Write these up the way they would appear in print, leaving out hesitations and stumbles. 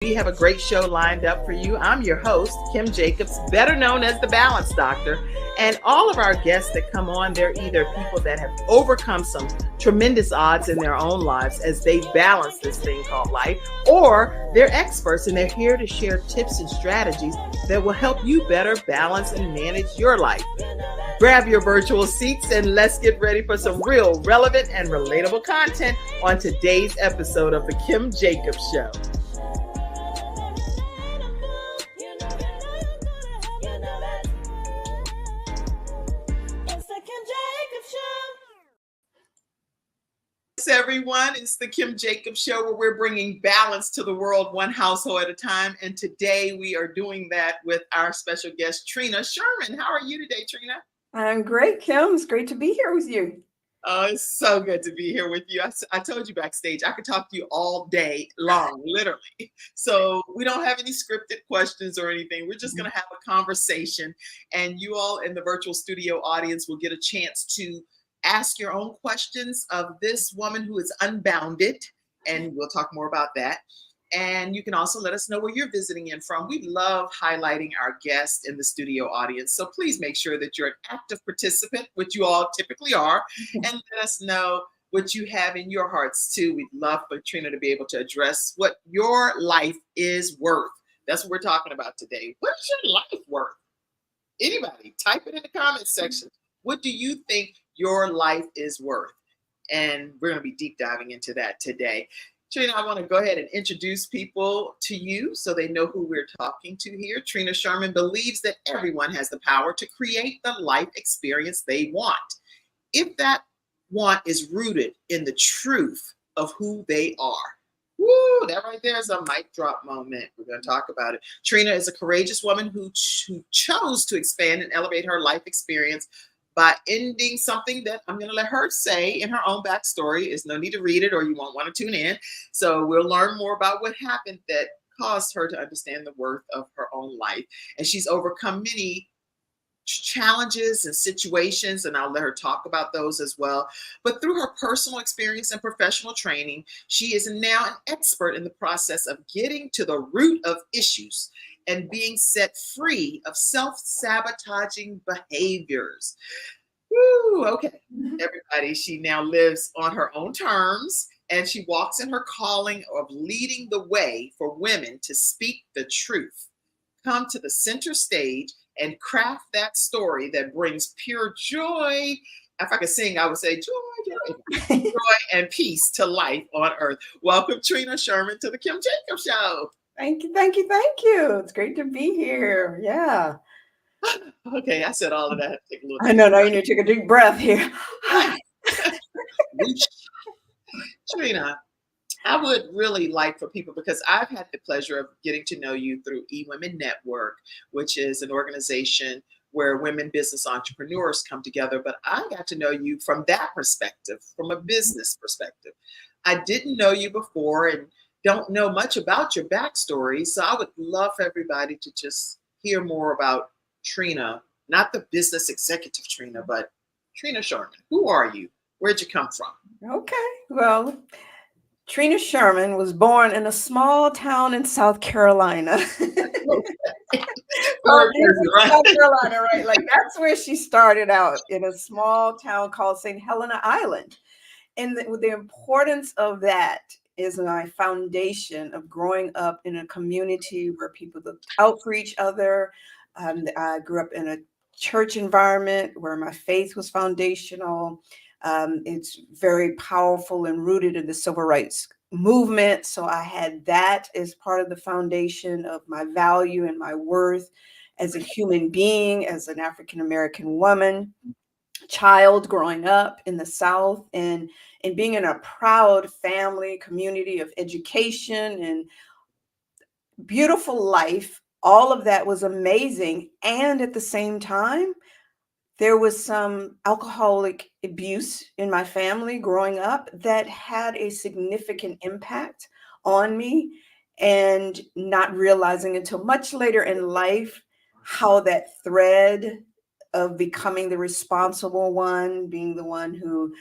We have a great show lined up for you. I'm your host, Kim Jacobs, better known as the Balance Doctor. And all of our guests that come on, they're either people that have overcome some tremendous odds in their own lives as they balance this thing called life, or they're experts and they're here to share tips and strategies that will help you better balance and manage your life. Grab your virtual seats and let's get ready for some real, relevant, and relatable content on today's episode of The Kim Jacobs Show. Everyone, it's the Kim Jacobs Show, where we're bringing balance to the world one household at a time. And today we are doing that with our special guest, Trini Sherman. How are you today, Trina? I'm great, Kim. It's great to be here with you. Oh, it's so good to be here with you. I told you backstage, I could talk to you all day long, literally. So we don't have any scripted questions or anything. We're just going to have a conversation. And you all in the virtual studio audience will get a chance to ask your own questions of this woman who is unbounded, and we'll talk more about that. And you can also let us know where you're visiting in from. We love highlighting our guests in the studio audience. So please make sure that you're an active participant, which you all typically are, and let us know what you have in your hearts too. We'd love for Trina to be able to address what your life is worth. That's what we're talking about today. What is your life worth? Anybody, type it in the comments section. What do you think your life is worth? And we're going to be deep diving into that today. Trina, I want to go ahead and introduce people to you so they know who we're talking to here. Trini Sherman believes that everyone has the power to create the life experience they want, if that want is rooted in the truth of who they are. Woo, that right there is a mic drop moment. We're going to talk about it. Trina is a courageous woman who chose to expand and elevate her life experience by ending something that I'm going to let her say in her own backstory. There's no need to read it or you won't want to tune in. So we'll learn more about what happened that caused her to understand the worth of her own life. And she's overcome many challenges and situations, and I'll let her talk about those as well. But through her personal experience and professional training, she is now an expert in the process of getting to the root of issues and being set free of self-sabotaging behaviors. Woo, okay, everybody, she now lives on her own terms, and she walks in her calling of leading the way for women to speak the truth, come to the center stage, and craft that story that brings pure joy. If I could sing, I would say joy and peace to life on earth. Welcome, Trini Sherman, to the Kim Jacobs Show. Thank you, thank you, thank you. It's great to be here. Yeah. Okay, I said all of that. Take a little. I know. Now you need to take a deep breath here. Trina, I would really like for people, because I've had the pleasure of getting to know you through eWomen Network, which is an organization where women business entrepreneurs come together. But I got to know you from that perspective, from a business perspective. I didn't know you before and don't know much about your backstory. So I would love for everybody to just hear more about Trina, not the business executive Trina, but Trini Sherman. Who are you? Where'd you come from? Okay. Well, Trini Sherman was born in a small town in South Carolina. South Carolina, right? Like that's where she started out, in a small town called St. Helena Island. And the importance of that is my foundation of growing up in a community where people looked out for each other. I grew up in a church environment where my faith was foundational. It's very powerful and rooted in the civil rights movement. So I had that as part of the foundation of my value and my worth as a human being, as an African-American woman, child growing up in the South, and being in a proud family community of education and beautiful life. All of that was amazing. And at the same time, there was some alcoholic abuse in my family growing up that had a significant impact on me, and not realizing until much later in life how that thread of becoming the responsible one, being the one who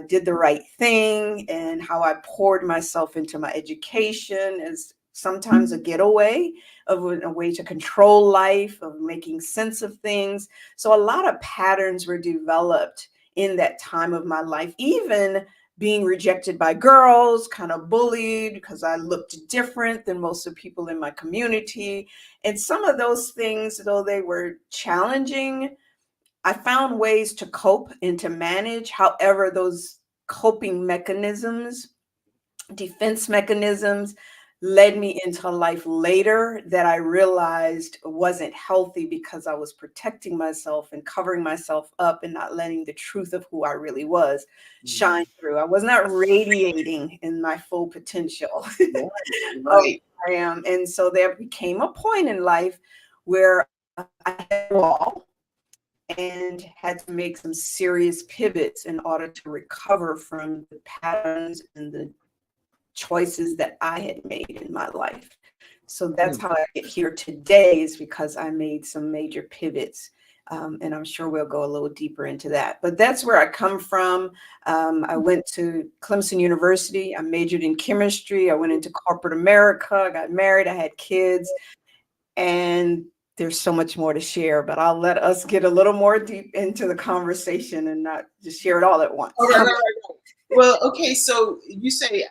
did the right thing, and how I poured myself into my education as sometimes a getaway, of a way to control life, of making sense of things. So a lot of patterns were developed in that time of my life, even being rejected by girls, kind of bullied because I looked different than most of the people in my community. And some of those things, though they were challenging, I found ways to cope and to manage. However, those coping mechanisms, defense mechanisms, led me into a life later that I realized wasn't healthy, because I was protecting myself and covering myself up and not letting the truth of who I really was shine through. I was not radiating in my full potential Right, of right. who I am. And so there became a point in life where I hit a wall and had to make some serious pivots in order to recover from the patterns and the choices that I had made in my life. So that's Mm. how I get here today, is because I made some major pivots. And I'm sure we'll go a little deeper into that. But that's where I come from. I went to Clemson University. I majored in chemistry. I went into corporate America. I got married. I had kids. And there's so much more to share, but I'll let us get a little more deep into the conversation and not just share it all at once. All right, all right, all right. Well, okay, so you say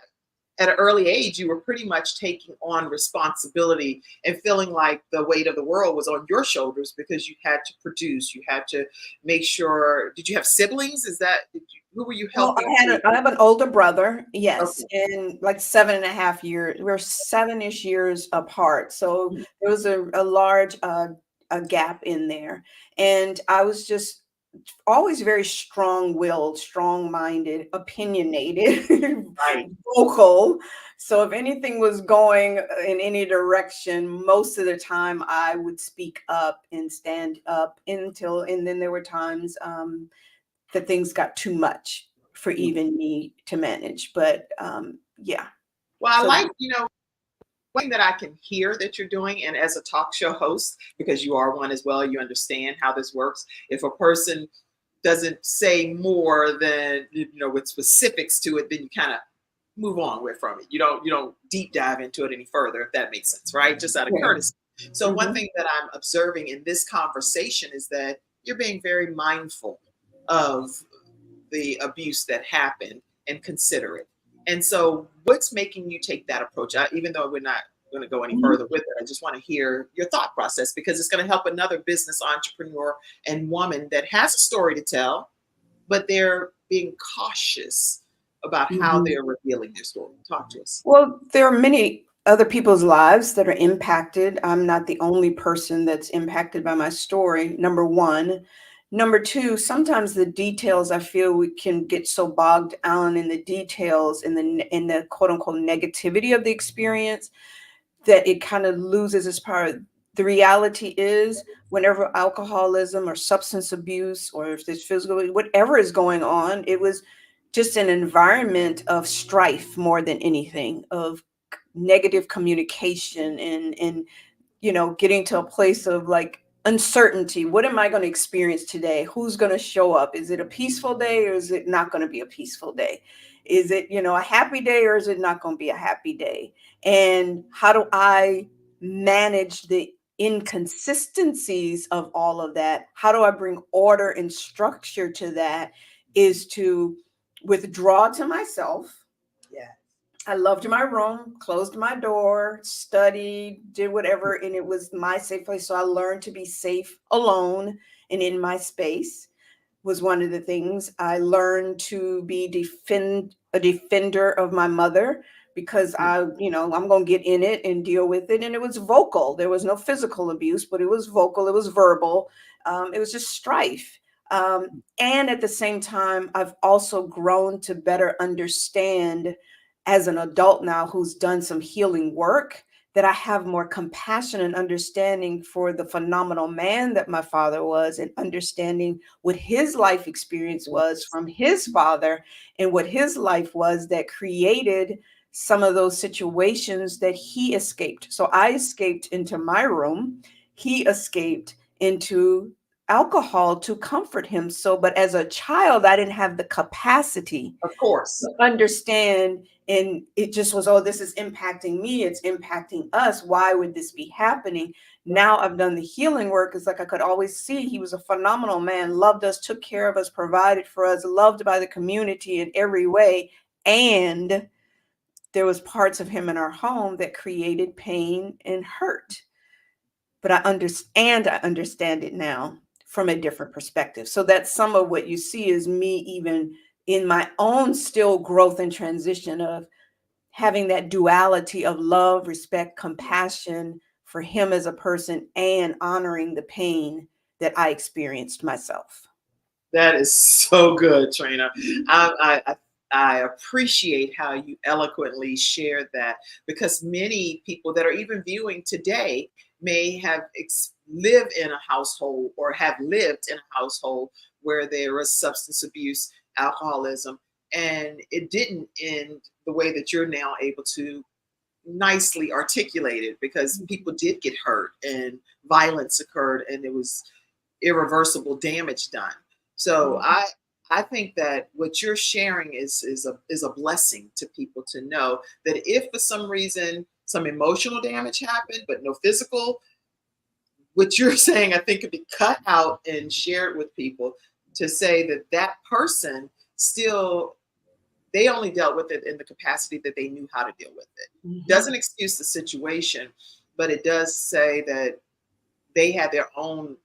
at an early age, you were pretty much taking on responsibility and feeling like the weight of the world was on your shoulders because you had to produce, you had to make sure. Did you have siblings? Who were you Well, helping? I have an older brother, yes, Okay. and like 7.5 years. We're 7-ish years apart. So there was a large a gap in there. And I was just always very strong-willed, strong-minded, opinionated, Right. vocal. So if anything was going in any direction, most of the time I would speak up and stand up and then there were times that things got too much for even me to manage. But yeah, Well, I so like, one thing that I can hear that you're doing, and as a talk show host, because you are one as well, you understand how this works. If a person doesn't say more than with specifics to it, then you kind of move on with from it. You don't deep dive into it any further, if that makes sense, right? Just out of yeah. courtesy. So one Mhm. thing that I'm observing in this conversation is that you're being very mindful of the abuse that happened and consider it. And so what's making you take that approach? Even though we're not going to go any Mhm. further with it, I just want to hear your thought process, because it's going to help another business entrepreneur and woman that has a story to tell, but they're being cautious about how Mhm. they're revealing their story. Talk to us. Well, there are many other people's lives that are impacted. I'm not the only person that's impacted by my story, number one. Number two, sometimes the details, I feel we can get so bogged down in the details, in the quote unquote negativity of the experience, that it kind of loses its power. The reality is, whenever alcoholism or substance abuse, or if there's physical, whatever is going on, it was just an environment of strife more than anything, of negative communication, and getting to a place of like uncertainty. What am I going to experience today? Who's going to show up? Is it a peaceful day, or is it not going to be a peaceful day? Is it, a happy day, or is it not going to be a happy day? And how do I manage the inconsistencies of all of that? How do I bring order and structure to that? Is to withdraw to myself. Yeah. I loved my room, closed my door, studied, did whatever, and it was my safe place. So I learned to be safe alone and in my space was one of the things. I learned to be a defender of my mother, because I'm going to get in it and deal with it. And it was vocal. There was no physical abuse, but it was vocal. It was verbal. It was just strife. And at the same time, I've also grown to better understand, as an adult now who's done some healing work, that I have more compassion and understanding for the phenomenal man that my father was, and understanding what his life experience was from his father, and what his life was that created some of those situations that he escaped. So I escaped into my room. He escaped into alcohol to comfort him. So, but as a child, I didn't have the capacity Of course. to understand. And it just was, oh, this is impacting me. It's impacting us. Why would this be happening? Now I've done the healing work. It's like I could always see he was a phenomenal man, loved us, took care of us, provided for us, loved by the community in every way. And there was parts of him in our home that created pain and hurt. But I understand it now from a different perspective. So that's some of what you see is me even in my own still growth and transition of having that duality of love, respect, compassion for him as a person and honoring the pain that I experienced myself. That is so good, Trina. I appreciate how you eloquently shared that, because many people that are even viewing today may have lived in a household or have lived in a household where there was substance abuse, alcoholism, and it didn't end the way that you're now able to nicely articulate it, because people did get hurt and violence occurred and it was irreversible damage done. So I think that what you're sharing is a blessing to people to know that if for some reason some emotional damage happened but no physical, what you're saying I think could be cut out and shared with people, to say that that person still, they only dealt with it in the capacity that they knew how to deal with it. Doesn't excuse the situation, but it does say that they had their own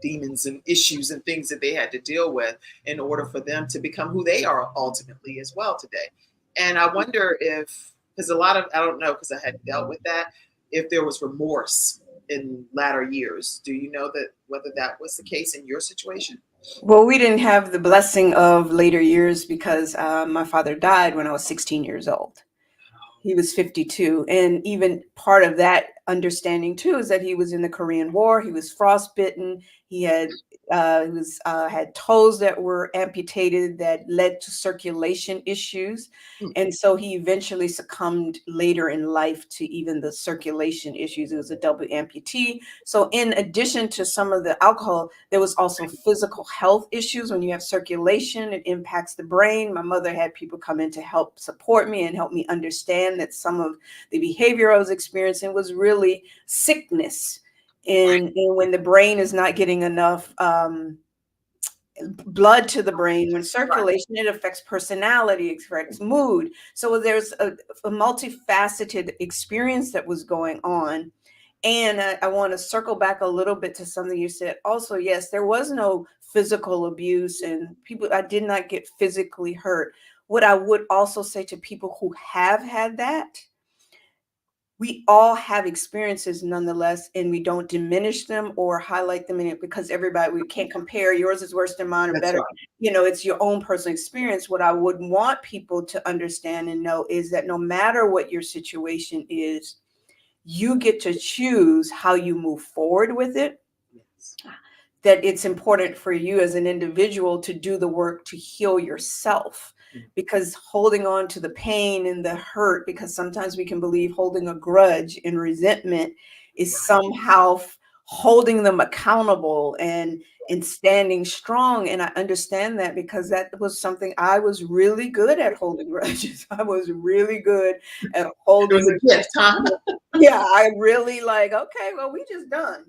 demons and issues and things that they had to deal with in order for them to become who they are ultimately as well today. And I wonder if, because a lot of, I don't know, because I hadn't dealt with that, if there was remorse in latter years. Do you know that whether that was the case in your situation? Well, we didn't have the blessing of later years because my father died when I was 16 years old. He was 52. And even part of that understanding too is that he was in the Korean War. He was frostbitten. He had toes that were amputated that led to circulation issues. Hmm. And so he eventually succumbed later in life to even the circulation issues. It was a double amputee. So in addition to some of the alcohol, there was also physical health issues. When you have circulation, it impacts the brain. My mother had people come in to help support me and help me understand that some of the behavior I was experiencing was really sickness. And when the brain is not getting enough blood to the brain, when Right. circulation, it affects personality, it affects mood. So there's a multifaceted experience that was going on. And I want to circle back a little bit to something you said. Also, yes, there was no physical abuse and people, I did not get physically hurt. What I would also say to people who have had that, we all have experiences nonetheless, and we don't diminish them or highlight them in it because everybody, we can't compare. Yours is worse than mine or That's better. right. It's your own personal experience. What I would want people to understand and know is that no matter what your situation is, you get to choose how you move forward with it. Yes. That it's important for you as an individual to do the work to heal yourself, because holding on to the pain and the hurt, because sometimes we can believe holding a grudge and resentment is somehow holding them accountable and standing strong. And I understand that because that was something I was really good at, holding grudges. I was really good at It was holding. a gift, huh? Yeah, I really like, okay, well, we just done,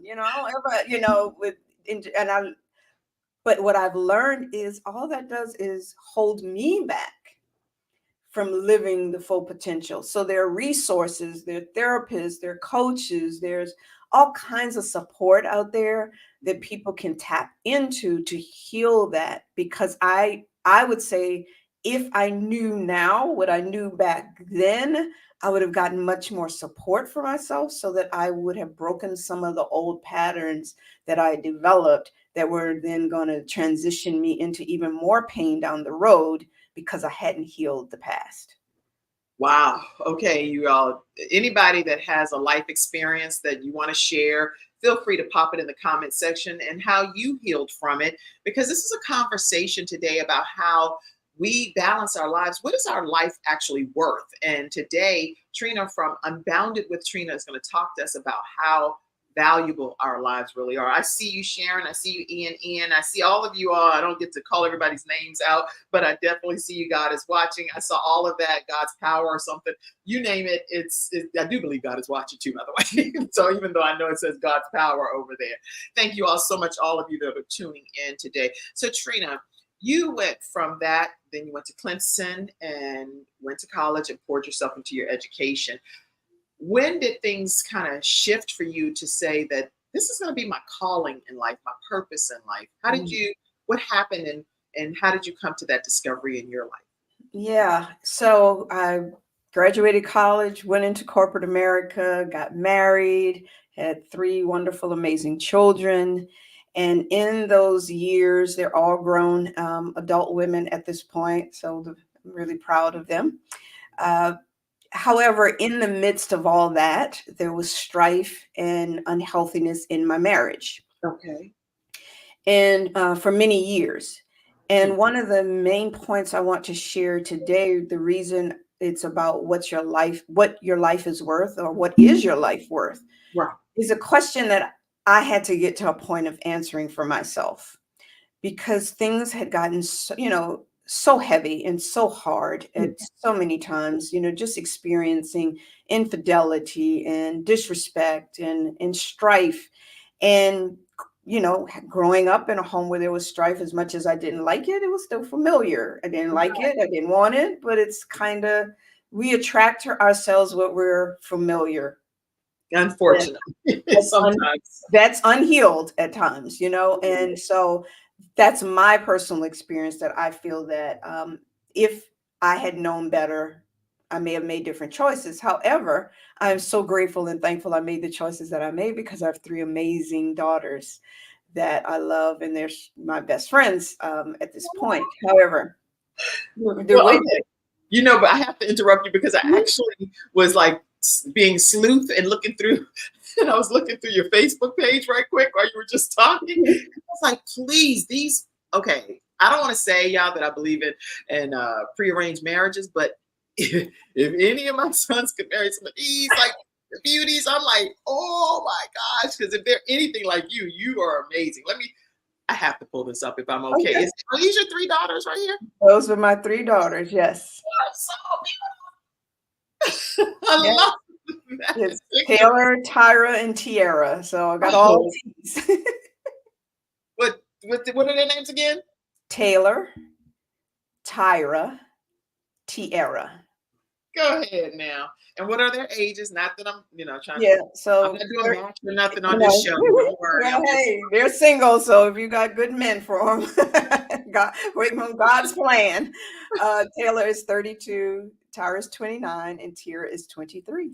with and I but what I've learned is all that does is hold me back from living the full potential. So there are resources, there are therapists, there are coaches, there's all kinds of support out there that people can tap into to heal that. Because I would say if I knew now what I knew back then, I would have gotten much more support for myself so that I would have broken some of the old patterns that I developed that were then going to transition me into even more pain down the road because I hadn't healed the past. Wow. Okay, you all, anybody that has a life experience that you want to share, feel free to pop it in the comment section and how you healed from it, because this is a conversation today about how we balance our lives. What is our life actually worth? And today, Trina from Unbounded with Trina is going to talk to us about how valuable our lives really are. I see you, Sharon. I see you, Ian. I see all of you all. I don't get to call everybody's names out, but I definitely see you. God is watching. I saw all of that. God's power or something. You name it. I do believe God is watching too, by the way. So even though I know it says God's power over there. Thank you all so much, all of you that are tuning in today. So Trina, you went from that, then you went to Clemson and went to college and poured yourself into your education. When did things kind of shift for you to say that this is going to be my calling in life, my purpose in life? What happened, and how did you come to that discovery in your life? Yeah. So I graduated college, went into corporate America, got married, had 3 wonderful, amazing children. And in those years, they're all grown adult women at this point. So I'm really proud of them. However, in the midst of all that, there was strife and unhealthiness in my marriage. Okay. And for many years. And one of the main points I want to share today, the reason it's about what your life is worth, or what is your life worth, Right. is a question that I had to get to a point of answering for myself, because things had gotten so heavy and so hard at so many times, just experiencing infidelity and disrespect and strife. And growing up in a home where there was strife, as much as I didn't like it, it was still familiar. I didn't like it. I didn't want it, but it's kind of, we attract to ourselves what we're familiar. Unfortunately, sometimes. That's unhealed at times, and so that's my personal experience, that I feel that if I had known better, I may have made different choices. However, I'm so grateful and thankful I made the choices that I made, because I have 3 amazing daughters that I love, and they're my best friends at this point. However, they're Well, way okay. But I have to interrupt you, because I actually was like being sleuth and looking through, and I was looking through your Facebook page right quick while you were just talking. I was like, please, okay, I don't want to say, y'all, that I believe in prearranged marriages, but if any of my sons could marry some of these, like the beauties, I'm like, oh my gosh, because if they're anything like you, you are amazing. I have to pull this up if I'm okay. Okay. Are these your 3 daughters right here? Those are my 3 daughters. Yes. So beautiful. I love that. It's Taylor, Tyra, and Tiara. So I got all T's. What are their names again? Taylor, Tyra, Tiara. Go ahead now. And what are their ages? Not that I'm, trying Yeah, to. so I'm not doing match or nothing on this show. Don't worry. Well, hey, they're single, so if you got good men for them, waiting on God's plan. Taylor is 32, Tyra is 29, and Tiara is 23.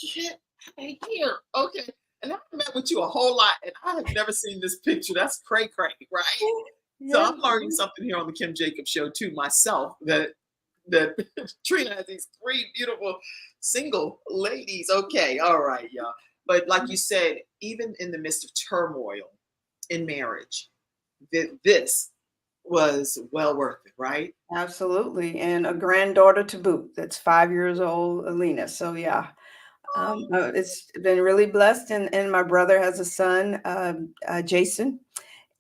Get here. Okay. And I've met with you a whole lot, and I have never seen this picture. That's cray, right? Yeah. So I'm learning something here on the Kim Jacobs Show too myself, that Trina has these 3 beautiful single ladies. Okay, all right, y'all. But like you said, even in the midst of turmoil in marriage, this was well worth it, right? Absolutely. And a granddaughter to boot. That's 5 years old, Alina. So yeah. It's been really blessed, and my brother has a son, Jason,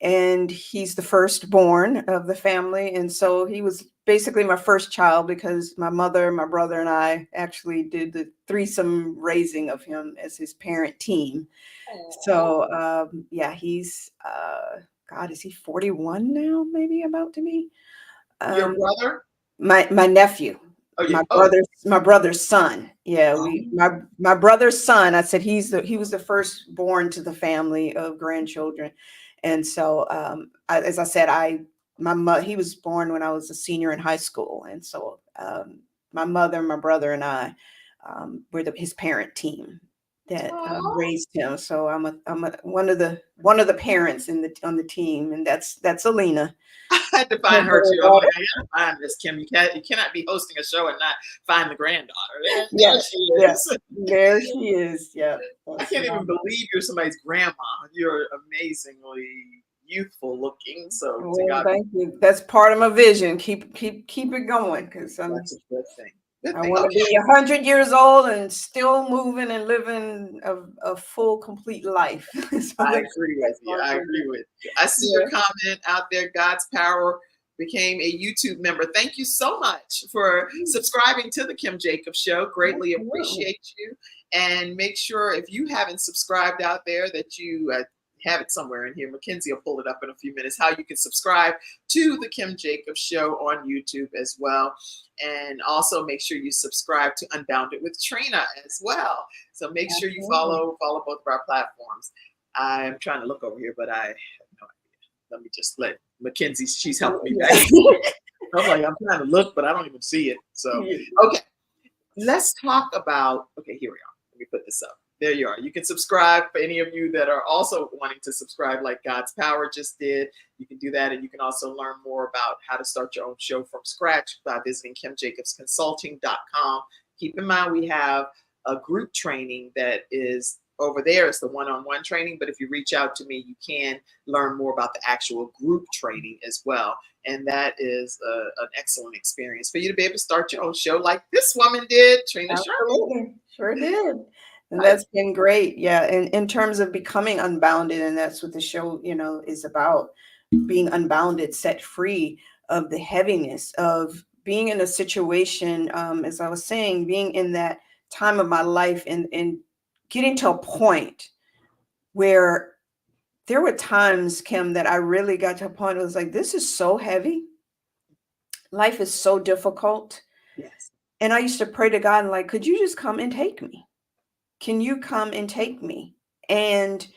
and he's the firstborn of the family, and so he was basically my first child, because my mother, my brother, and I actually did the threesome raising of him as his parent team. So yeah, he's God, is he 41 now? Maybe about to be. Your brother? My nephew. Oh, yeah. My brother's son. Yeah, my brother's son. I said he was the first born to the family of grandchildren, and so as I said, he was born when I was a senior in high school, and so my mother, my brother, and I were his parent team that raised him. So I'm one of the parents on the team, and that's Alina. I had to find her too. I'm like, I gotta find this, Kim. You cannot be hosting a show and not find the granddaughter. There she is. Yes. There she is. Yeah. I can't even believe you're somebody's grandma. You're amazingly youthful looking. So thank you. That's part of my vision. Keep it going, because that's a good thing. Good I thing. want to Okay. be 100 years old and still moving and living a full, complete life. So I that's agree with you. my I vision. agree with you. I see your Yeah. comment out there. God's Power became a YouTube member. Thank you so much for subscribing to the Kim Jacobs Show. Greatly Absolutely. appreciate you. And make sure if you haven't subscribed out there that you have it somewhere in here. Mackenzie will pull it up in a few minutes. How you can subscribe to the Kim Jacobs Show on YouTube as well. And also make sure you subscribe to Unbounded with Trina as well. So make sure you Absolutely. follow both of our platforms. I'm trying to look over here, but I have no idea. Let me just let Mackenzie, she's helping me back. I'm like, I'm trying to look, but I don't even see it. So, Yeah. okay, let's talk about, okay, here we are. Let me put this up. There you are. You can subscribe for any of you that are also wanting to subscribe like God's Power just did. You can do that. And you can also learn more about how to start your own show from scratch by visiting kimjacobsconsulting.com. Keep in mind, we have a group training that is over there. It's the one-on-one training. But if you reach out to me, you can learn more about the actual group training as well. And that is an excellent experience for you to be able to start your own show like this woman did, Trini Sherman. Absolutely. Sure did. And Right. that's been great. Yeah. And in terms of becoming unbounded, and that's what the show, is about, being unbounded, set free of the heaviness of being in a situation, as I was saying, being in that time of my life and getting to a point where there were times, Kim, that I really got to a point where it was like, this is so heavy. Life is so difficult. Yes. And I used to pray to God, like, could you just come and take me? Can you come and take me? And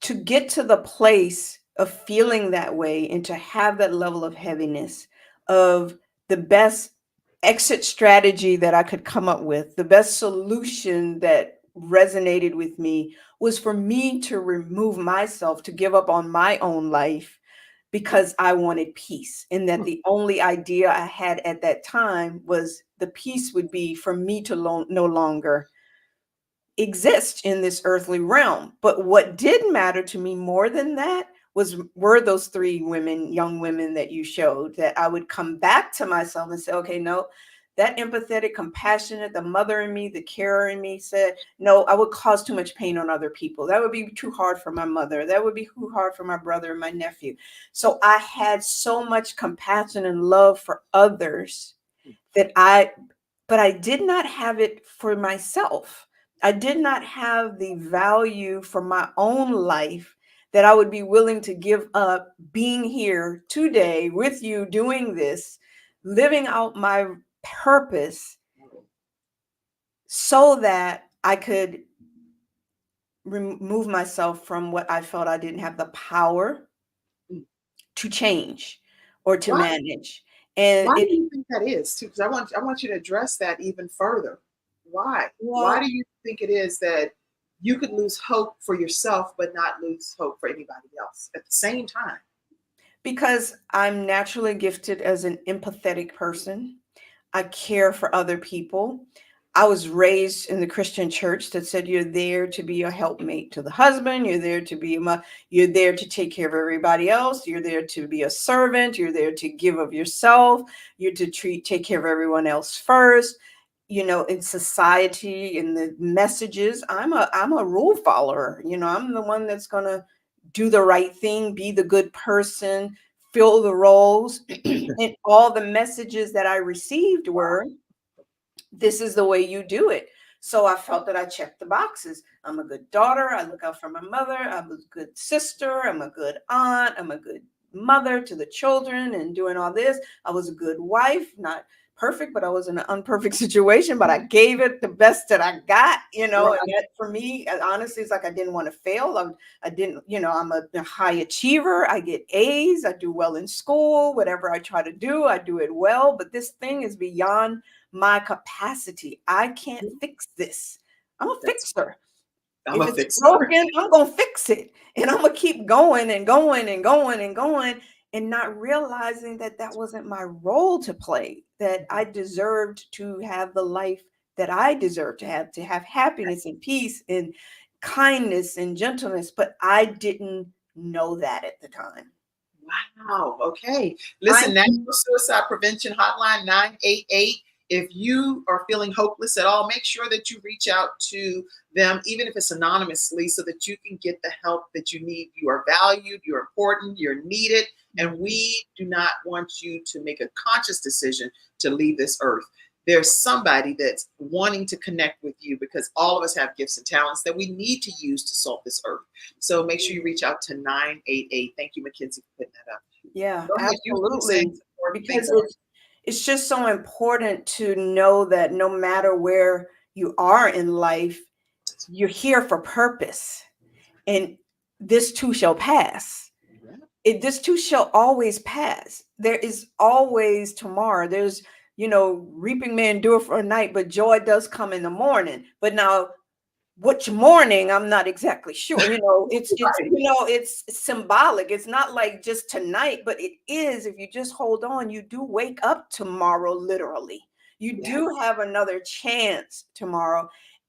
to get to the place of feeling that way and to have that level of heaviness, of the best exit strategy that I could come up with, the best solution that resonated with me was for me to remove myself, to give up on my own life because I wanted peace. And that the only idea I had at that time was the peace would be for me to no longer exist in this earthly realm. But what did matter to me more than that were those three women, young women that you showed, that I would come back to myself and say, okay, no, that empathetic, compassionate, the mother in me, the carer in me said, no, I would cause too much pain on other people. That would be too hard for my mother. That would be too hard for my brother and my nephew. So I had so much compassion and love for others but I did not have it for myself. I did not have the value for my own life that I would be willing to give up being here today with you doing this, living out my purpose so that I could remove myself from what I felt I didn't have the power to change or to Why? manage. And Why do it, you think that is too? Because I want you to address that even further. Why? Why do well, you think it is that you could lose hope for yourself but not lose hope for anybody else at the same time? because I'm naturally gifted as an empathetic person. I care for other people. I was raised in the Christian church that said you're there to be a helpmate to the husband, you're there to be you're there to take care of everybody else, you're there to be a servant, you're there to give of yourself, you're to take care of everyone else first. In society, in the messages, I'm a rule follower. I'm the one that's going to do the right thing, be the good person, fill the roles. And all the messages that I received were, this is the way you do it. So I felt that I checked the boxes. I'm a good daughter. I look out for my mother. I'm a good sister. I'm a good aunt. I'm a good mother to the children and doing all this. I was a good wife, not perfect, but I was in an unperfect situation, but I gave it the best that I got, Right. and that for me, honestly, it's like I didn't want to fail. I didn't, I'm a high achiever. I get A's. I do well in school. Whatever I try to do, I do it well. But this thing is beyond my capacity. I can't fix this. I'm a That's fixer. I'm If a it's fixer. broken, I'm going to fix it. And I'm going to keep going and going and going and going and not realizing that that wasn't my role to play, that I deserved to have the life that I deserve to have happiness and peace and kindness and gentleness. But I didn't know that at the time. Wow. Okay. Listen, National Suicide Prevention Hotline 988. If you are feeling hopeless at all, make sure that you reach out to them, even if it's anonymously, so that you can get the help that you need. You are valued, you're important, you're needed, and we do not want you to make a conscious decision to leave this earth. There's somebody that's wanting to connect with you, because all of us have gifts and talents that we need to use to salt this earth. So make sure you reach out to 988. Thank you, Mackenzie, for putting that up. Yeah, Go ahead. You were absolutely. saying Because it's just so important to know that no matter where you are in life, you're here for purpose. And this too shall pass. This too shall always pass. There is always tomorrow. There's, reaping may endure for a night, but joy does come in the morning. But now, which morning, I'm not exactly sure. It's symbolic. It's not like just tonight, but it is. If you just hold on, you do wake up tomorrow, literally. You do have another chance tomorrow.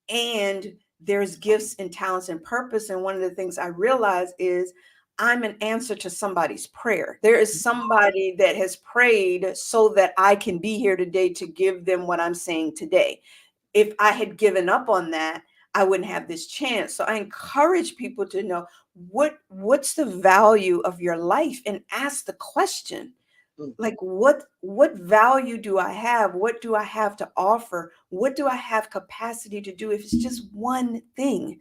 And there's gifts and talents and purpose. And one of the things I realize is I'm an answer to somebody's prayer. There is somebody that has prayed so that I can be here today to give them what I'm saying today. If I had given up on that, I wouldn't have this chance. So I encourage people to know what's the value of your life, and ask the question, like, what value do I have? What do I have to offer? What do I have capacity to do? If it's just one thing,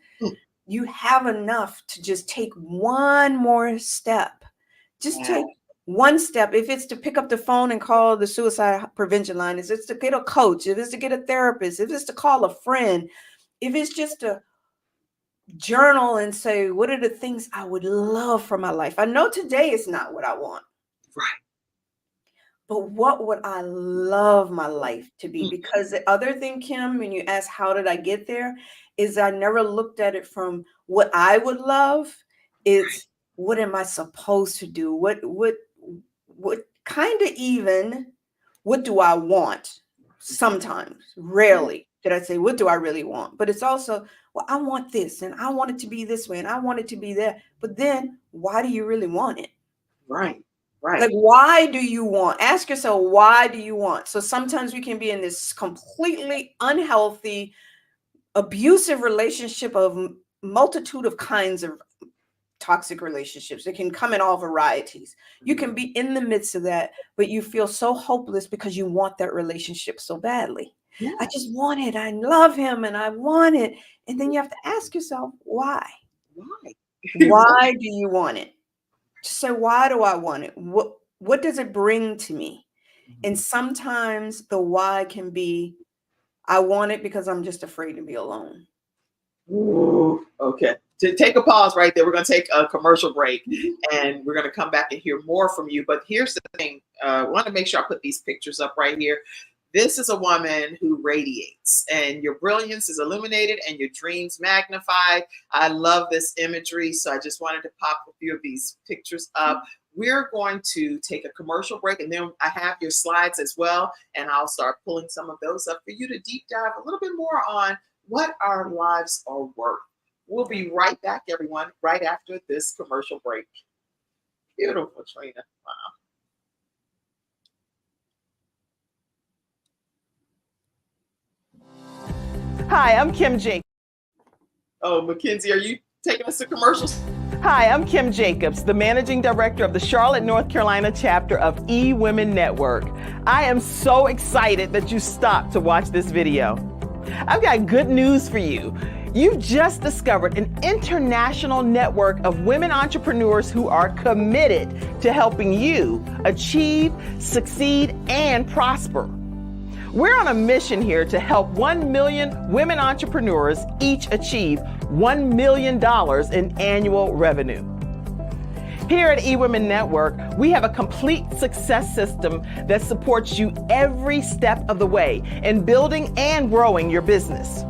you have enough to just take one more step. Just take one step. If it's to pick up the phone and call the suicide prevention line, if it's to get a coach, if it's to get a therapist, if it's to call a friend, if it's just to journal and say, what are the things I would love for my life? I know today is not what I want. Right. But what would I love my life to be? Because the other thing, Kim, when you ask, how did I get there? Is I never looked at it from what I would love. It's what am I supposed to do? What kind of even, what do I want? Sometimes, rarely did I say, what do I really want? But it's also, well, I want this, and I want it to be this way, and I want it to be that. But then why do you really want it? Right. Right. Like, why do you want? Ask yourself, why do you want? So sometimes we can be in this completely unhealthy, abusive relationship of multitude of kinds of toxic relationships. It can come in all varieties. You can be in the midst of that, but you feel so hopeless because you want that relationship so badly. Yeah. I just want it. I love him and I want it. And then you have to ask yourself, why? Why? Why do you want it? Just say, why do I want it? What does it bring to me? And sometimes the why can be, I want it because I'm just afraid to be alone. Ooh, okay. To take a pause right there, we're going to take a commercial break, and we're going to come back and hear more from you. But here's the thing. I want to make sure I put these pictures up right here. This is a woman who radiates, and your brilliance is illuminated and your dreams magnified. I love this imagery, so I just wanted to pop a few of these pictures up. We're going to take a commercial break, and then I have your slides as well, and I'll start pulling some of those up for you to deep dive a little bit more on what our lives are worth. We'll be right back, everyone, right after this commercial break. Beautiful, Trina. Wow. Hi, I'm Kim Jacobs. Oh, Mackenzie, are you taking us to commercials? Hi, I'm Kim Jacobs, the Managing Director of the Charlotte, North Carolina chapter of eWomen Network. I am so excited that you stopped to watch this video. I've got good news for you. You've just discovered an international network of women entrepreneurs who are committed to helping you achieve, succeed, and prosper. We're on a mission here to help 1 million women entrepreneurs each achieve $1 million in annual revenue. Here at eWomen Network, we have a complete success system that supports you every step of the way in building and growing your business.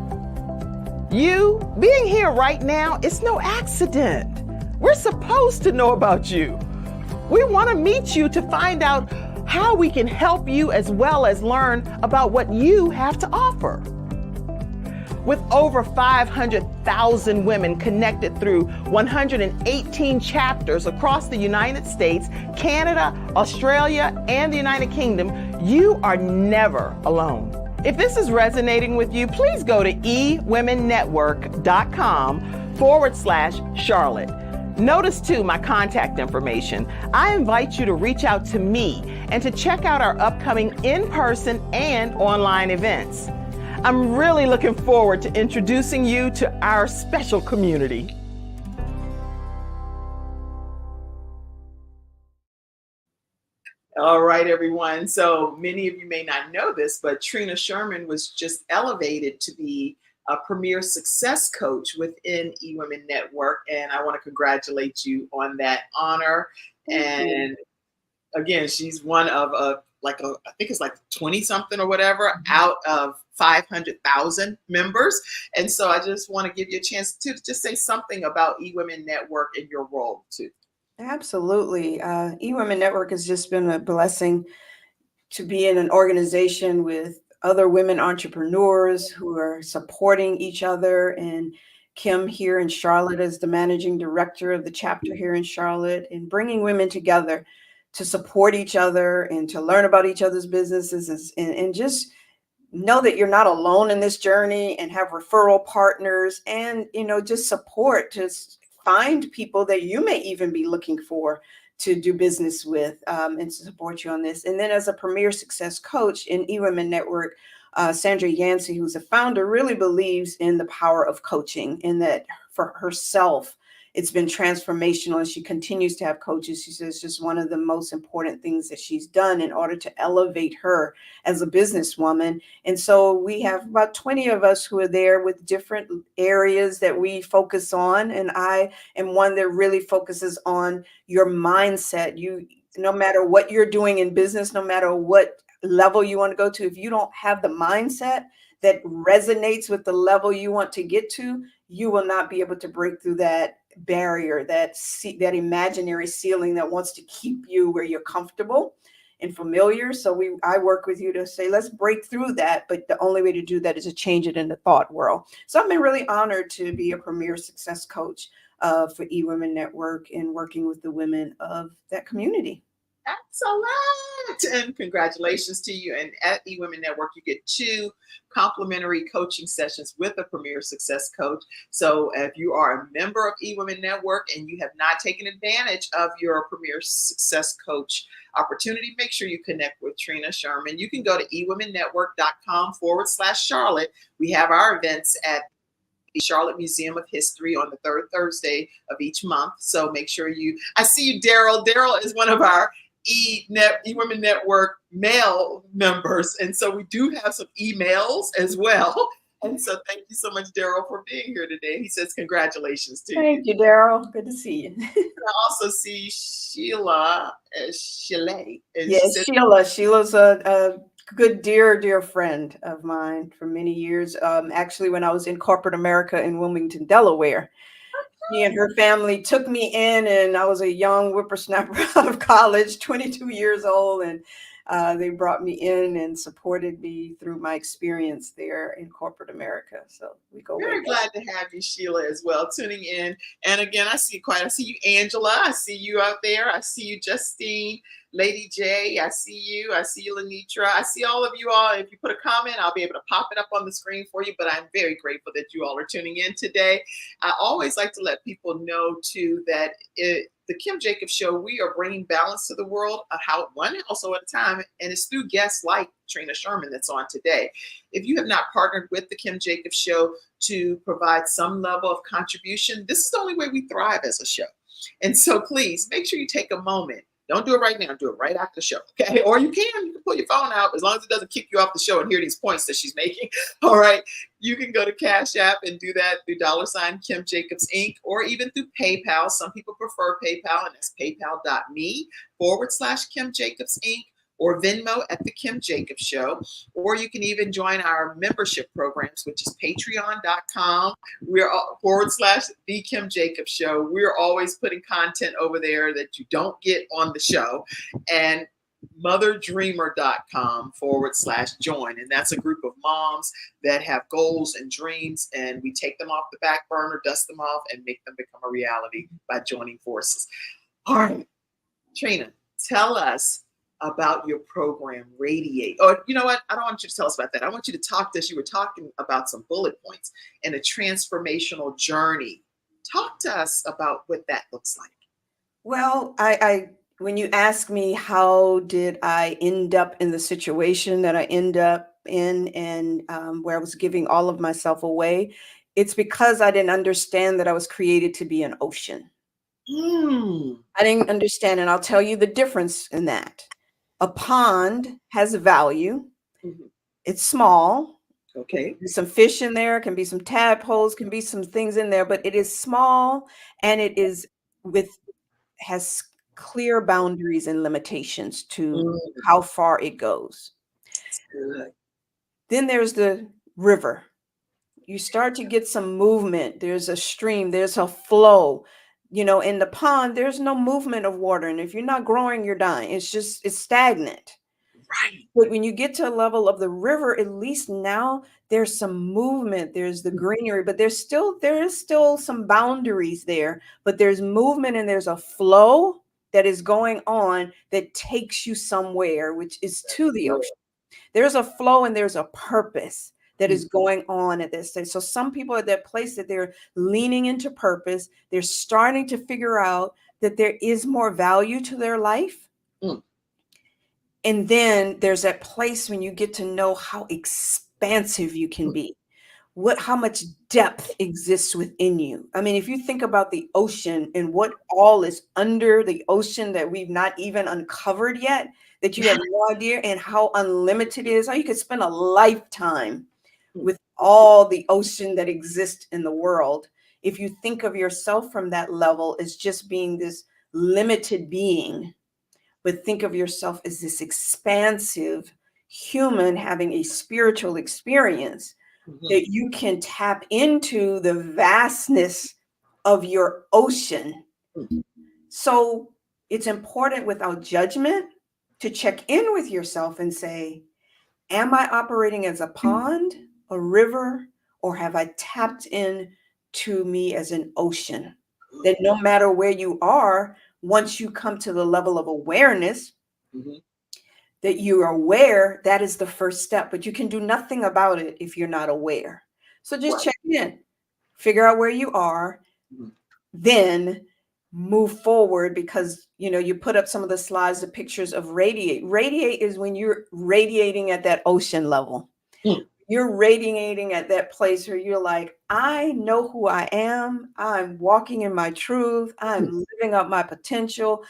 You being here right now is no accident. We're supposed to know about you. We want to meet you to find out how we can help you, as well as learn about what you have to offer. With over 500,000 women connected through 118 chapters across the United States, Canada, Australia, and the United Kingdom, you are never alone. If this is resonating with you, please go to ewomennetwork.com/Charlotte. Notice too my contact information. I invite you to reach out to me and to check out our upcoming in-person and online events. I'm really looking forward to introducing you to our special community. All right, everyone. So many of you may not know this, but Trini Sherman was just elevated to be a premier success coach within eWomen Network. And I want to congratulate you on that honor. And again, she's one of I think it's like 20 something or whatever out of 500,000 members. And so I just want to give you a chance to just say something about eWomen Network and your role too. Absolutely. eWomen Network has just been a blessing to be in an organization with other women entrepreneurs who are supporting each other. And Kim here in Charlotte is the managing director of the chapter here in Charlotte, and bringing women together to support each other and to learn about each other's businesses and just know that you're not alone in this journey, and have referral partners and, just support, just find people that you may even be looking for to do business with, and to support you on this. And then as a premier success coach in eWomen Network, Sandra Yancey, who's a founder, really believes in the power of coaching, and that for herself, it's been transformational, and she continues to have coaches. She says it's just one of the most important things that she's done in order to elevate her as a businesswoman. And so we have about 20 of us who are there with different areas that we focus on. And I am one that really focuses on your mindset. No matter what you're doing in business, no matter what level you want to go to, if you don't have the mindset that resonates with the level you want to get to, you will not be able to break through that barrier, that imaginary ceiling that wants to keep you where you're comfortable and familiar. So I work with you to say, let's break through that. But the only way to do that is to change it in the thought world. So I've been really honored to be a premier success coach for eWomen Network and working with the women of that community. Excellent. And congratulations to you. And at eWomen Network, you get 2 complimentary coaching sessions with a premier success coach. So if you are a member of eWomen Network and you have not taken advantage of your premier success coach opportunity, make sure you connect with Trini Sherman. You can go to ewomennetwork.com/Charlotte. We have our events at the Charlotte Museum of History on the 3rd Thursday of each month. So make sure I see you, Daryl. Daryl is one of our eWomen Network male members. And so we do have some emails as well. And so thank you so much, Daryl, for being here today. He says congratulations to you. Thank you, Daryl. Good to see you. I also see Sheila. Yes, Sheila. Sheila's a good, dear friend of mine for many years. Actually, when I was in corporate America in Wilmington, Delaware, she and her family took me in, and I was a young whippersnapper out of college, 22 years old, and they brought me in and supported me through my experience there in corporate America. So we go very glad to have you, Sheila, as well, tuning in. And again, I see you, Angela. I see you out there. I see you, Justine, Lady J. I see you, Lenitra. I see all of you all. If you put a comment, I'll be able to pop it up on the screen for you. But I'm very grateful that you all are tuning in today. I always like to let people know, too, that the Kim Jacobs Show, we are bringing balance to the world, one household at a time, and it's through guests like Trini Sherman that's on today. If you have not partnered with the Kim Jacobs Show to provide some level of contribution, this is the only way we thrive as a show. And so please make sure you take a moment. Don't do it right now. Do it right after the show, okay? Or you can pull your phone out as long as it doesn't kick you off the show and hear these points that she's making. All right. You can go to Cash App and do that through $ Kim Jacobs Inc. or even through PayPal. Some people prefer PayPal, and that's paypal.me/Kim Jacobs Inc. or Venmo at The Kim Jacobs Show. Or you can even join our membership programs, which is patreon.com. We're /The Kim Jacobs Show. We're always putting content over there that you don't get on the show. And motherdreamer.com/join. And that's a group of moms that have goals and dreams, and we take them off the back burner, dust them off, and make them become a reality by joining forces. All right, Trina, tell us about your program, Radiate. Or you know what? I don't want you to tell us about that. I want you to talk to us. You were talking about some bullet points and a transformational journey. Talk to us about what that looks like. Well, I when you ask me how did I end up in the situation that I end up in, and where I was giving all of myself away, it's because I didn't understand that I was created to be an ocean. Mm. I didn't understand, and I'll tell you the difference in that. A pond has a value. Mhm. It's small. Okay. There's some fish in there, can be some tadpoles, can be some things in there, but it is small, and it is has clear boundaries and limitations to Mm. how far it goes. Good. Then there's the river. You start to get some movement. There's a stream, there's a flow. You know, in the pond, there's no movement of water. And if you're not growing, you're dying. It's stagnant. Right. But when you get to a level of the river, at least now there's some movement, there's the greenery, but there is still some boundaries there, but there's movement and there's a flow that is going on that takes you somewhere, which is to the ocean. There's a flow and there's a purpose that is going on at this stage. So some people are at that place that they're leaning into purpose. They're starting to figure out that there is more value to their life. Mm. And then there's that place when you get to know how expansive you can be, how much depth exists within you. I mean, if you think about the ocean and what all is under the ocean that we've not even uncovered yet, that you have no idea, and how unlimited it is, how you could spend a lifetime with all the ocean that exists in the world. If you think of yourself from that level as just being this limited being, but think of yourself as this expansive human having a spiritual experience, that you can tap into the vastness of your ocean. So it's important, without judgment, to check in with yourself and say, am I operating as a pond, a river, or have I tapped in to me as an ocean? That no matter where you are, once you come to the level of awareness, that you are aware, that is the first step, but you can do nothing about it if you're not aware. So just check in, figure out where you are, then move forward, because, you know, you put up some of the slides, the pictures of radiate. Radiate is when you're radiating at that ocean level. You're radiating at that place where you're like, I know who I am. I'm walking in my truth. I'm living up my potential.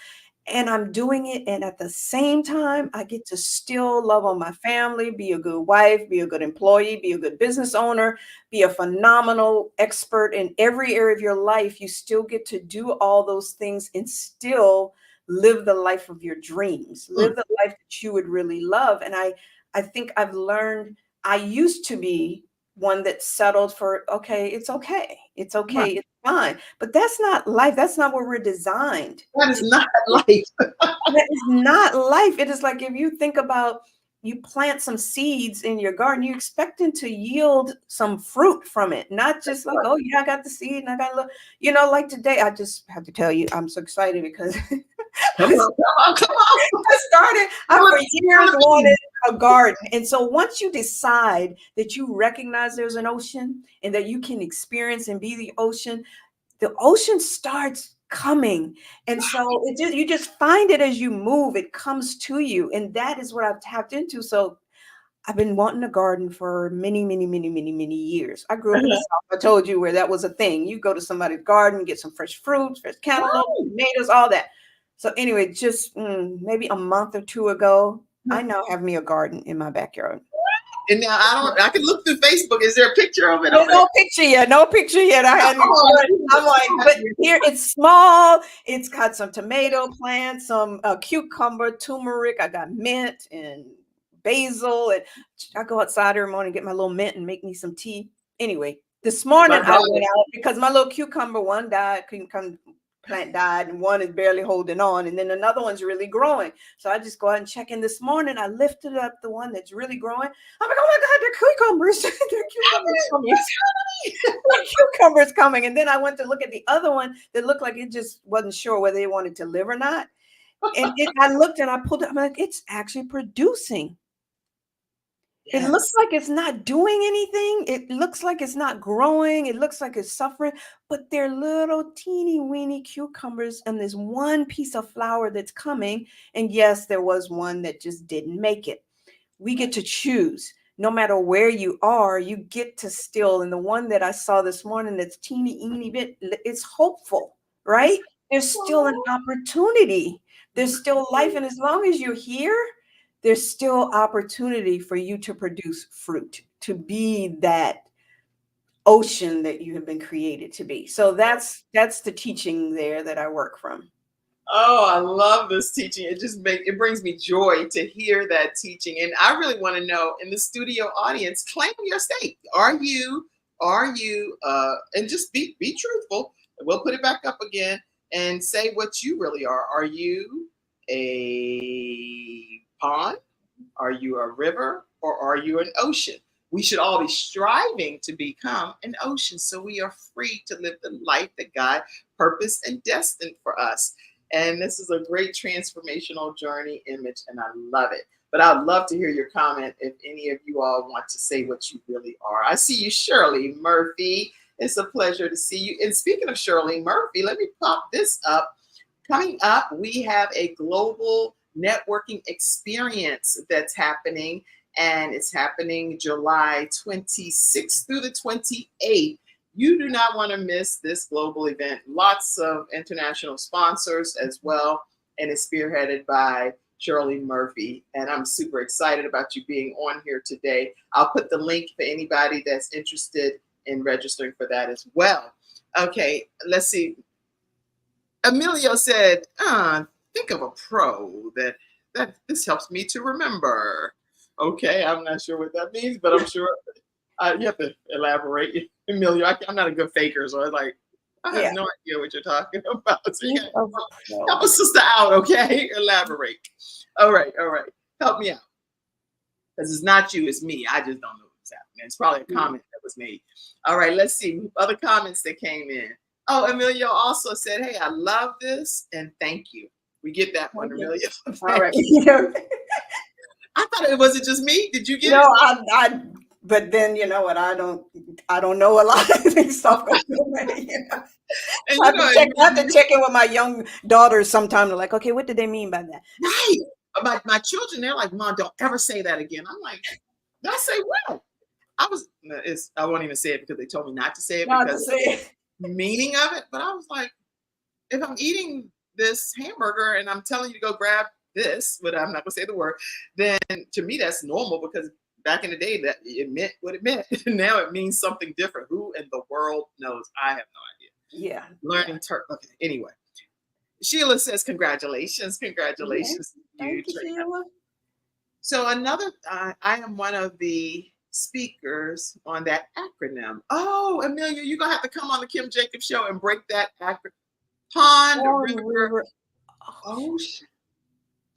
And I'm doing it. And at the same time, I get to still love on my family, be a good wife, be a good employee, be a good business owner, be a phenomenal expert in every area of your life. You still get to do all those things and still live the life of your dreams, live the life that you would really love. And I think I've learned, I used to be one that settled for, okay, it's okay. It's okay. It's fine. But that's not life. That's not where we're designed. That is not life. That is not life. It is like, if you think about, you plant some seeds in your garden, you're expecting to yield some fruit from it, not just like, oh yeah, I got the seed and I got a little, you know, like today, I just have to tell you, I'm so excited because Come on. I for years wanted a garden. And so once you decide that you recognize there's an ocean and that you can experience and be the ocean starts coming. And so you just find it as you move, it comes to you. And that is what I've tapped into. So I've been wanting a garden for many, many, many, many, many years. I grew up in the South. I told you where that was a thing. You go to somebody's garden, get some fresh fruits, fresh cantaloupe, tomatoes, all that. So anyway, just maybe a month or two ago, I now have me a garden in my backyard. And now I can look through Facebook. Is there a picture of it? There's no picture yet. I hadn't. I'm like, but here it's small. It's got some tomato plants, some cucumber, turmeric. I got mint and basil. And I go outside every morning, get my little mint and make me some tea. Anyway, this morning I went out because my little cucumber one died. Couldn't come plant died and one is barely holding on, and then another one's really growing. So I just go out and check in this morning. I lifted up the one that's really growing. I'm like, oh my God, they're cucumbers. They're cucumbers coming. They're cucumbers coming. And then I went to look at the other one that looked like it just wasn't sure whether they wanted to live or not. And I looked and I pulled it. I'm like, it's actually producing. It looks Yes. like it's not doing anything. It looks like it's not growing. It looks like it's suffering, but they're little teeny weeny cucumbers and there's one piece of flower that's coming. And yes, there was one that just didn't make it. We get to choose. No matter where you are, you get to still. And the one that I saw this morning that's teeny bit, it's hopeful, right? There's still an opportunity. There's still life. And as long as you're here, there's still opportunity for you to produce fruit, to be that ocean that you have been created to be. So that's the teaching there that I work from. Oh, I love this teaching. It brings me joy to hear that teaching. And I really want to know, in the studio audience, claim your state. Are you, and just be truthful. We'll put it back up again and say what you really are. Are you a pond? Are you a river? Or are you an ocean? We should all be striving to become an ocean so we are free to live the life that God purposed and destined for us. And this is a great transformational journey image, and I love it. But I'd love to hear your comment if any of you all want to say what you really are. I see you, Shirley Murphy. It's a pleasure to see you. And speaking of Shirley Murphy, let me pop this up. Coming up, we have a global networking experience that's happening, and it's happening July 26th through the 28th. You do not want to miss this global event. Lots of international sponsors as well, and it's spearheaded by Shirley Murphy. And I'm super excited about you being on here today. I'll put the link for anybody that's interested in registering for that as well. Okay, let's see. Emilio said, think of a pro that this helps me to remember. Okay, I'm not sure what that means, but I'm sure you have to elaborate. Emilio, I'm not a good faker, so I was like, I have no idea what you're talking about. So you help a sister out, okay? Elaborate. All right. Help me out. Because it's not you, it's me. I just don't know what's happening. It's probably a comment that was made. All right, let's see. Other comments that came in. Oh, Emilio also said, hey, I love this and thank you. We get that one, Emilio. All right. I thought it wasn't just me. Did you get it? But then you know what? I don't know a lot of things stuff going on. And I have to check in with my young daughters sometimes. They're like, okay, what did they mean by that? Right. My children, they're like, Mom, don't ever say that again. I'm like, I say what? I won't even say it because they told me not to say it because the meaning of it. But I was like, if I'm eating this hamburger and I'm telling you to go grab this, but I'm not gonna say the word, then to me that's normal because back in the day that it meant what it meant. Now it means something different. Who in the world knows? I have no idea. Yeah. Learning Okay. Anyway, Sheila says, congratulations. Congratulations. Thank you, Sheila. So I am one of the speakers on that acronym. Oh, Amelia, you're gonna have to come on the Kim Jacobs show and break that acronym. Pond, river, ocean.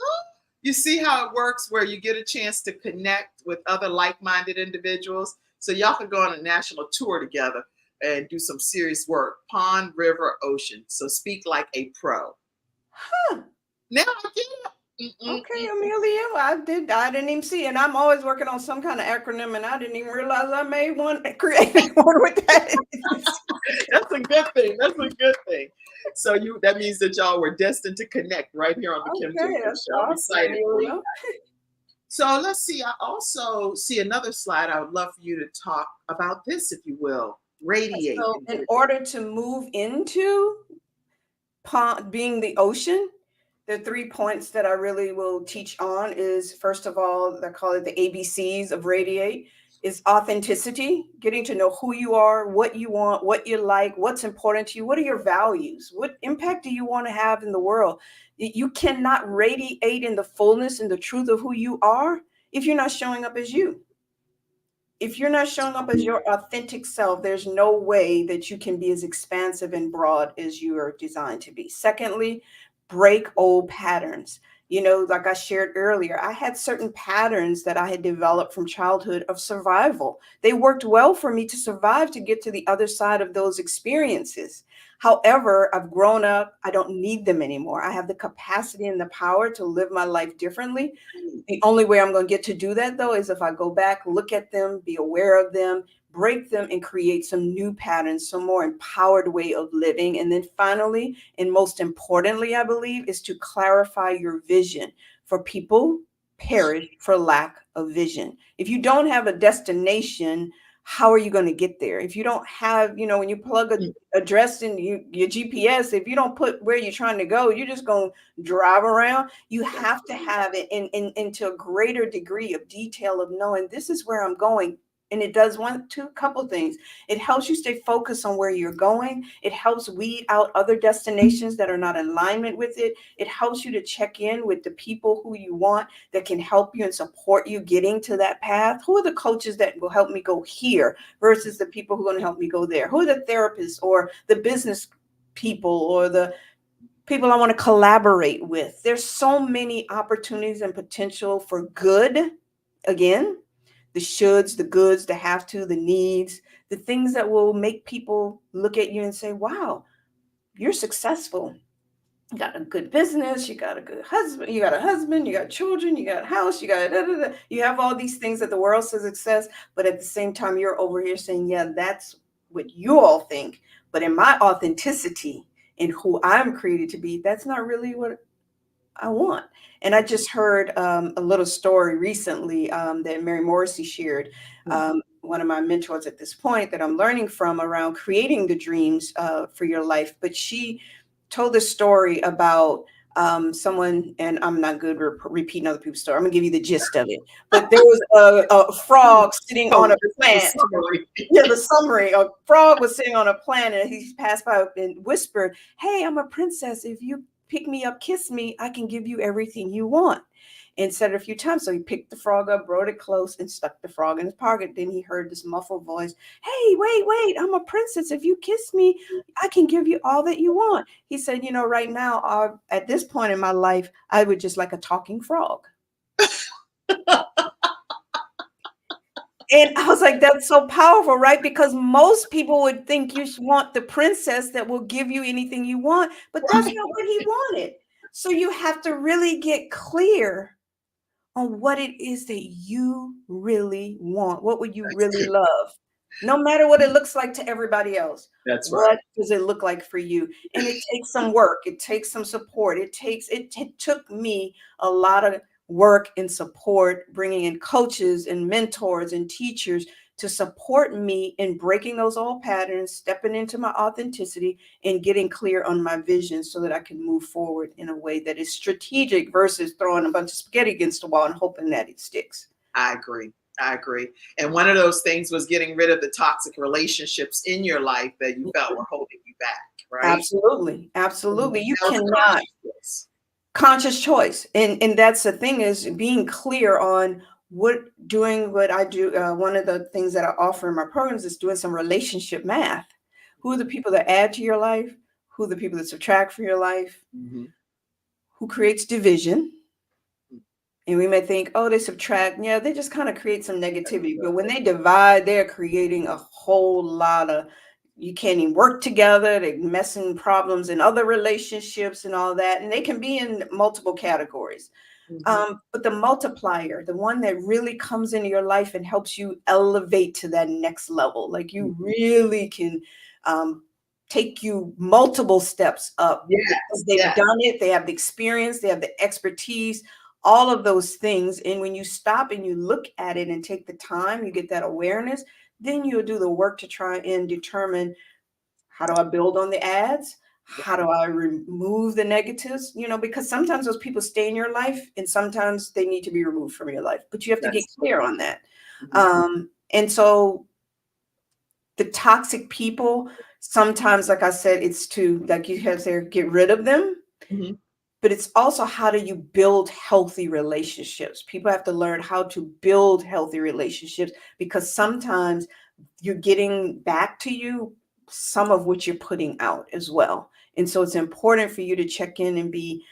Oh, you see how it works where you get a chance to connect with other like-minded individuals. So y'all can go on a national tour together and do some serious work. Pond, river, ocean. So speak like a pro. Huh. Now I get it. Okay, Amelia, I didn't even see, and I'm always working on some kind of acronym, and I didn't even realize I made one, created one with that. That's a good thing. That's a good thing. So that means that y'all were destined to connect right here on the Kim Jacobs show. I'm excited for you. So let's see. I also see another slide. I would love for you to talk about this, if you will. Radiate. So in order to move into being the ocean, the 3 points that I really will teach on is, first of all, I call it the ABCs of radiate, is authenticity, getting to know who you are, what you want, what you like, what's important to you, what are your values, what impact do you want to have in the world? You cannot radiate in the fullness and the truth of who you are if you're not showing up as you. if you're not showing up as your authentic self, there's no way that you can be as expansive and broad as you are designed to be. Secondly, break old patterns. You know, like I shared earlier, I had certain patterns that I had developed from childhood of survival. They worked well for me to survive, to get to the other side of those experiences. However, I've grown up. I don't need them anymore. I have the capacity and the power to live my life differently. The only way I'm going to get to do that, though, is if I go back, look at them, be aware of them, break them, and create some new patterns, some more empowered way of living. And then finally, and most importantly, I believe, is to clarify your vision. For people perish for lack of vision. If you don't have a destination, how are you going to get there? If you don't have, you know, when you plug a address in your GPS, if you don't put where you're trying to go, you're just going to drive around. You have to have it into a greater degree of detail of knowing this is where I'm going. And it does couple things. It helps you stay focused on where you're going. It helps weed out other destinations that are not in alignment with it. It helps you to check in with the people who you want that can help you and support you getting to that path. Who are the coaches that will help me go here versus the people who are going to help me go there? Who are the therapists or the business people or the people I want to collaborate with? There's so many opportunities and potential for good. Again, the shoulds, the goods, the have to, the needs, the things that will make people look at you and say, wow, you're successful. You got a good business, you got a good husband, you got children, you got a house, you got you have all these things that the world says success, but at the same time, you're over here saying, yeah, that's what you all think. But in my authenticity in who I'm created to be, that's not really what I want. And I just heard a little story recently that Mary Morrissey shared, one of my mentors at this point that I'm learning from around creating the dreams for your life. But she told a story about someone, and I'm not good repeating other people's story. I'm gonna give you the gist of it. But there was a frog sitting on a plant. Yeah, the summary. A frog was sitting on a plant, and he passed by and whispered, "Hey, I'm a princess. If you pick me up, kiss me, I can give you everything you want." And said it a few times. So he picked the frog up, brought it close, and stuck the frog in his pocket. Then he heard this muffled voice, "Hey, wait, I'm a princess. If you kiss me, I can give you all that you want." He said, you know, right now, at this point in my life, I would just like a talking frog. And I was like, that's so powerful, right? Because most people would think you want the princess that will give you anything you want, but that's not what he wanted. So you have to really get clear on what it is that you really want. What would you really love? No matter what it looks like to everybody else. That's right. What does it look like for you? And it takes some work. It takes some support. It took me a lot of work and support, bringing in coaches and mentors and teachers to support me in breaking those old patterns, stepping into my authenticity, and getting clear on my vision so that I can move forward in a way that is strategic versus throwing a bunch of spaghetti against the wall and hoping that it sticks. I agree. And one of those things was getting rid of the toxic relationships in your life that you felt were holding you back, right? Absolutely. You cannot. Conscious choice. And that's the thing, is being clear on doing what I do. One of the things that I offer in my programs is doing some relationship math. Who are the people that add to your life? Who are the people that subtract from your life? Who creates division? And we may think, oh, they subtract. Yeah, they just kind of create some negativity. But when they divide, they're creating a whole lot of, you can't even work together. They're messing problems in other relationships and all that. And they can be in multiple categories. But the multiplier, the one that really comes into your life and helps you elevate to that next level, like you really can take you multiple steps up. Because they've done it. They have the experience. They have the expertise, all of those things. And when you stop and you look at it and take the time, you get that awareness, then you'll do the work to try and determine, how do I build on the ads? How do I remove the negatives? You know, because sometimes those people stay in your life and sometimes they need to be removed from your life, but you have to get clear on that. And so the toxic people, sometimes, like I said, it's to, like you have there, get rid of them. but it's also how do you build healthy relationships. People have to learn how to build healthy relationships, because sometimes you're getting back to you some of what you're putting out as well. And so it's important for you to check in and be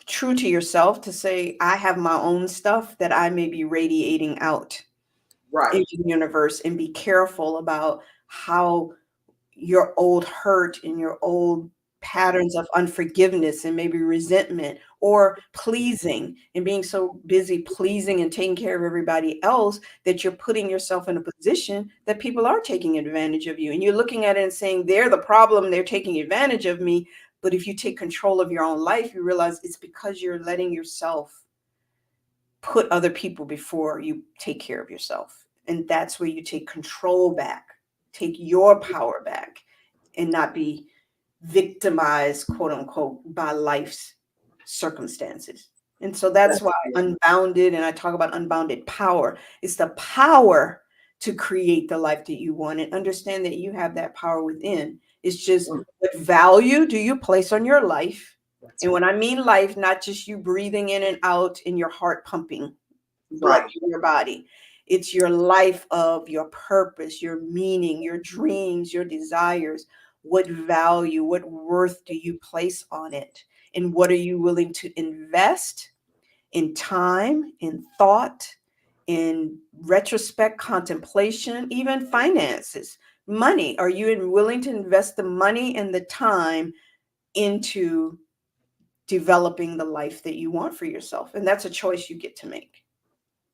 true to yourself, to say, I have my own stuff that I may be radiating out Right. into the universe, and be careful about how your old hurt and your old patterns of unforgiveness and maybe resentment or pleasing, and being so busy pleasing and taking care of everybody else that you're putting yourself in a position that people are taking advantage of you. And you're looking at it and saying, they're the problem, they're taking advantage of me. But if you take control of your own life, you realize it's because you're letting yourself put other people before you take care of yourself. And that's where you take control back, take your power back, and not be victimized, quote unquote, by life's circumstances. And so that's why unbounded, and I talk about unbounded power, it's the power to create the life that you want, and understand that you have that power within. It's just, what value do you place on your life? And when I mean life, not just you breathing in and out and your heart pumping blood in your body. It's your life of your purpose, your meaning, your dreams, your desires. What value, what worth do you place on it? And what are you willing to invest in time, in thought, in retrospect, contemplation, even finances, money? Are you willing to invest the money and the time into developing the life that you want for yourself? And that's a choice you get to make.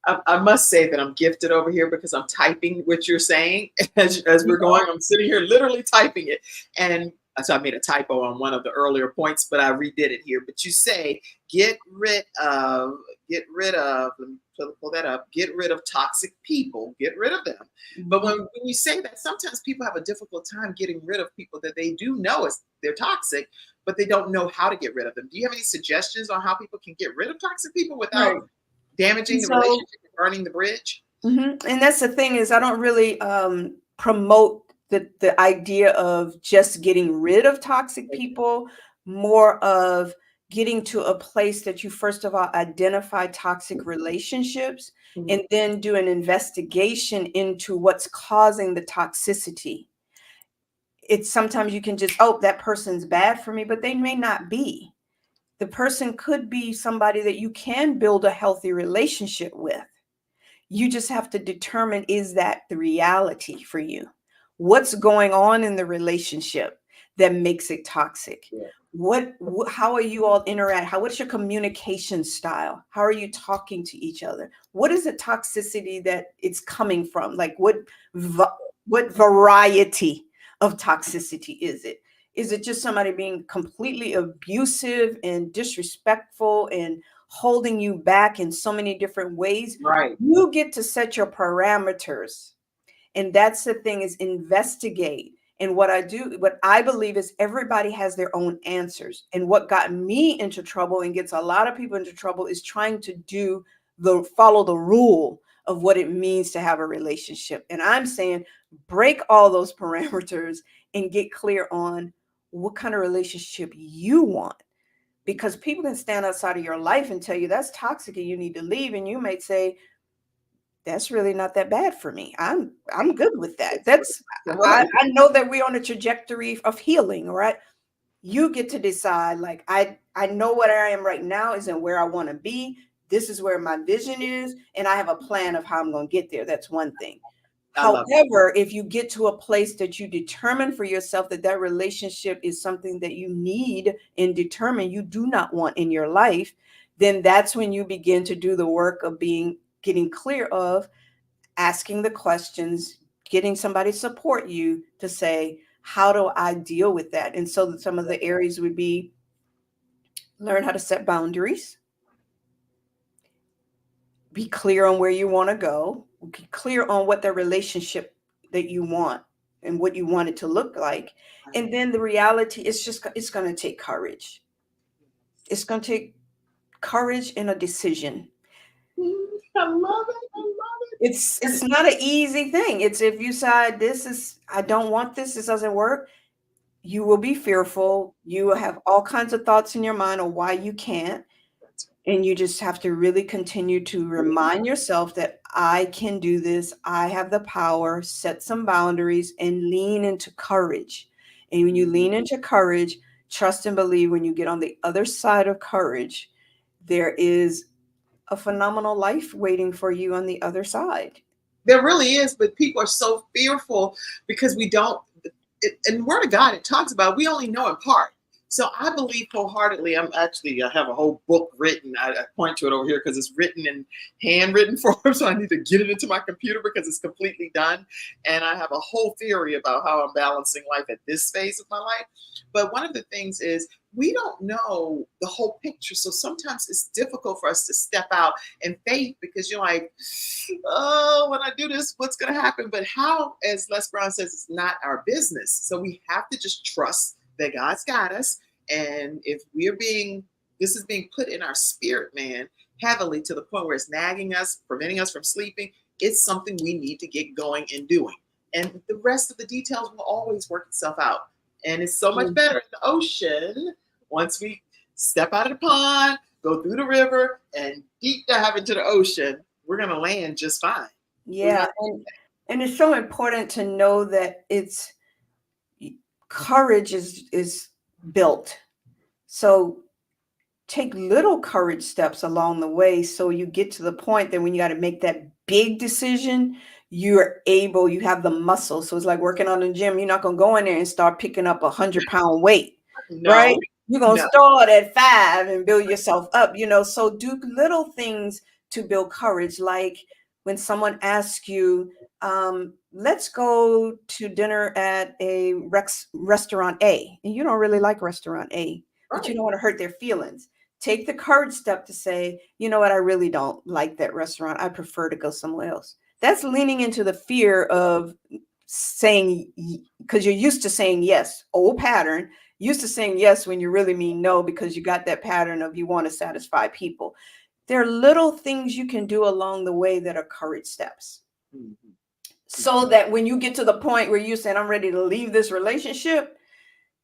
I must say that I'm gifted over here, because I'm typing what you're saying as we're going. I'm sitting here literally typing it. And so I made a typo on one of the earlier points, but I redid it here. But you say, get rid of, let me pull that up, get rid of toxic people, get rid of them. But when you say that, sometimes people have a difficult time getting rid of people that they do know they're toxic, but they don't know how to get rid of them. Do you have any suggestions on how people can get rid of toxic people without damaging the relationship and burning the bridge? And that's the thing, is I don't really promote the idea of just getting rid of toxic people, more of getting to a place that you first of all identify toxic relationships, and then do an investigation into what's causing the toxicity. It's sometimes you can just, oh, that person's bad for me, but they may not be. The person could be somebody that you can build a healthy relationship with. You just have to determine, is that the reality for you? What's going on in the relationship that makes it toxic? How are you all interact? What's your communication style? How are you talking to each other? What is the toxicity that it's coming from? Like what variety of toxicity is it? Is it just somebody being completely abusive and disrespectful and holding you back in so many different ways? Right. You get to set your parameters. And that's the thing, is investigate. And what I believe is everybody has their own answers. And what got me into trouble and gets a lot of people into trouble is trying to follow the rule of what it means to have a relationship. And I'm saying, break all those parameters and get clear on what kind of relationship you want. Because people can stand outside of your life and tell you that's toxic and you need to leave. And you might say, that's really not that bad for me. I'm good with that. I know that we're on a trajectory of healing, right? You get to decide, like, I know what I am right now isn't where I want to be. This is where my vision is, and I have a plan of how I'm going to get there. That's one thing. However, if you get to a place that you determine for yourself that relationship is something that you need and determine you do not want in your life, then that's when you begin to do the work of getting clear of, asking the questions, getting somebody to support you to say, how do I deal with that? And so some of the areas would be, learn how to set boundaries, be clear on where you want to go, be clear on what the relationship that you want and what you want it to look like. And then the reality is it's going to take courage. It's going to take courage and a decision. I love it. It's not an easy thing. It's, if you decide I don't want this doesn't work, you will be fearful. You will have all kinds of thoughts in your mind on why you can't. And you just have to really continue to remind yourself that I can do this. I have the power, set some boundaries, and lean into courage. And when you lean into courage, trust and believe when you get on the other side of courage, there is a phenomenal life waiting for you on the other side. There really is, but people are so fearful because we don't. In the Word of God, it talks about we only know in part. So I believe wholeheartedly. I have a whole book written. I point to it over here because it's written in handwritten form. So I need to get it into my computer because it's completely done. And I have a whole theory about how I'm balancing life at this phase of my life. But one of the things is we don't know the whole picture. So sometimes it's difficult for us to step out in faith because you're like, oh, when I do this, what's going to happen? But how, as Les Brown says, it's not our business. So we have to just trust that God's got us. And if this is being put in our spirit, man, heavily to the point where it's nagging us, preventing us from sleeping, it's something we need to get going and doing. And the rest of the details will always work itself out. And it's so much better in the ocean once we step out of the pond, go through the river, and deep dive into the ocean. We're going to land just fine. Yeah. And it's so important to know that courage is built. So take little courage steps along the way so you get to the point that when you got to make that big decision, you have the muscle. So it's like working on the gym. You're not going to go in there and start picking up 100-pound weight, right? You're going to start at 5 and build yourself up, so do little things to build courage. Like when someone asks you, let's go to dinner at a restaurant A, and you don't really like restaurant A, but you don't want to hurt their feelings. Take the courage step to say, you know what, I really don't like that restaurant. I prefer to go somewhere else. That's leaning into the fear of saying, because you're used to saying yes, old pattern, used to saying yes when you really mean no, because you got that pattern of you want to satisfy people. There are little things you can do along the way that are courage steps. Mm-hmm. So that when you get to the point where you said, I'm ready to leave this relationship,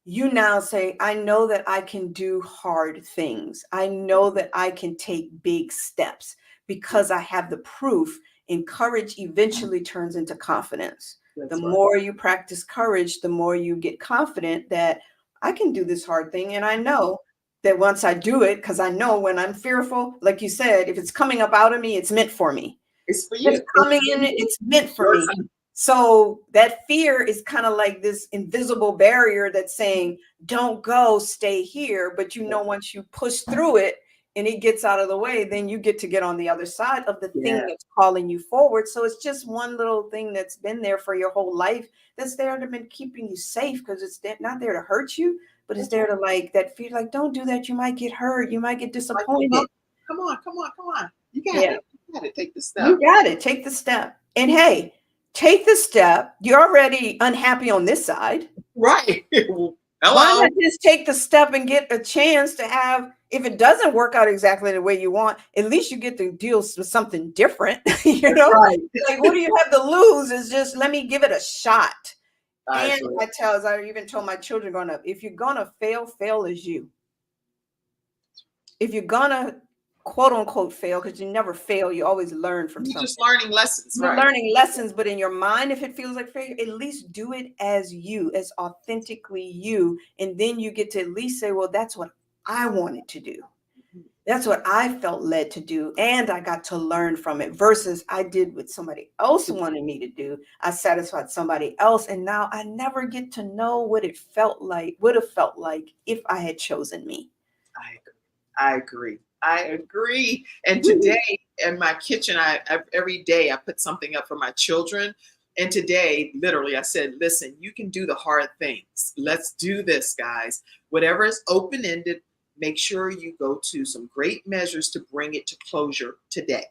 you now say, I know that I can do hard things. I know that I can take big steps because I have the proof. And courage eventually turns into confidence. That's the more you practice courage, the more you get confident that I can do this hard thing. And I know that once I do it, because I know when I'm fearful, like you said, if it's coming up out of me, it's meant for me. It's for you. It's coming in, it's meant for me. So that fear is kind of like this invisible barrier that's saying, don't go, stay here. But once you push through it and it gets out of the way, then you get on the other side of the thing that's calling you forward. So it's just one little thing that's been there for your whole life that's there to been keeping you safe, because it's not there to hurt you, but it's there to that fear, like, don't do that. You might get hurt. You might get disappointed. Come on. You got it. You got it. Take the step. You got it. Take the step. And hey, take the step. You're already unhappy on this side. Right. Hello. Why not just take the step and get a chance to have, if it doesn't work out exactly the way you want, at least you get to deal with something different. Right. Like, what do you have to lose? Is just, let me give it a shot. I even told my children growing up, if you're gonna fail as you. If you're gonna quote unquote fail, because you never fail, you always learn from something. You're just learning lessons. You're learning lessons, but in your mind, if it feels like failure, at least do it as you, as authentically you. And then you get to at least say, well, that's what I wanted to do. That's what I felt led to do. And I got to learn from it versus I did what somebody else wanted me to do. I satisfied somebody else. And now I never get to know what it would have felt like if I had chosen me. I agree. And today in my kitchen, every day I put something up for my children. And today, literally, I said, listen, you can do the hard things. Let's do this, guys. Whatever is open-ended, make sure you go to some great measures to bring it to closure today.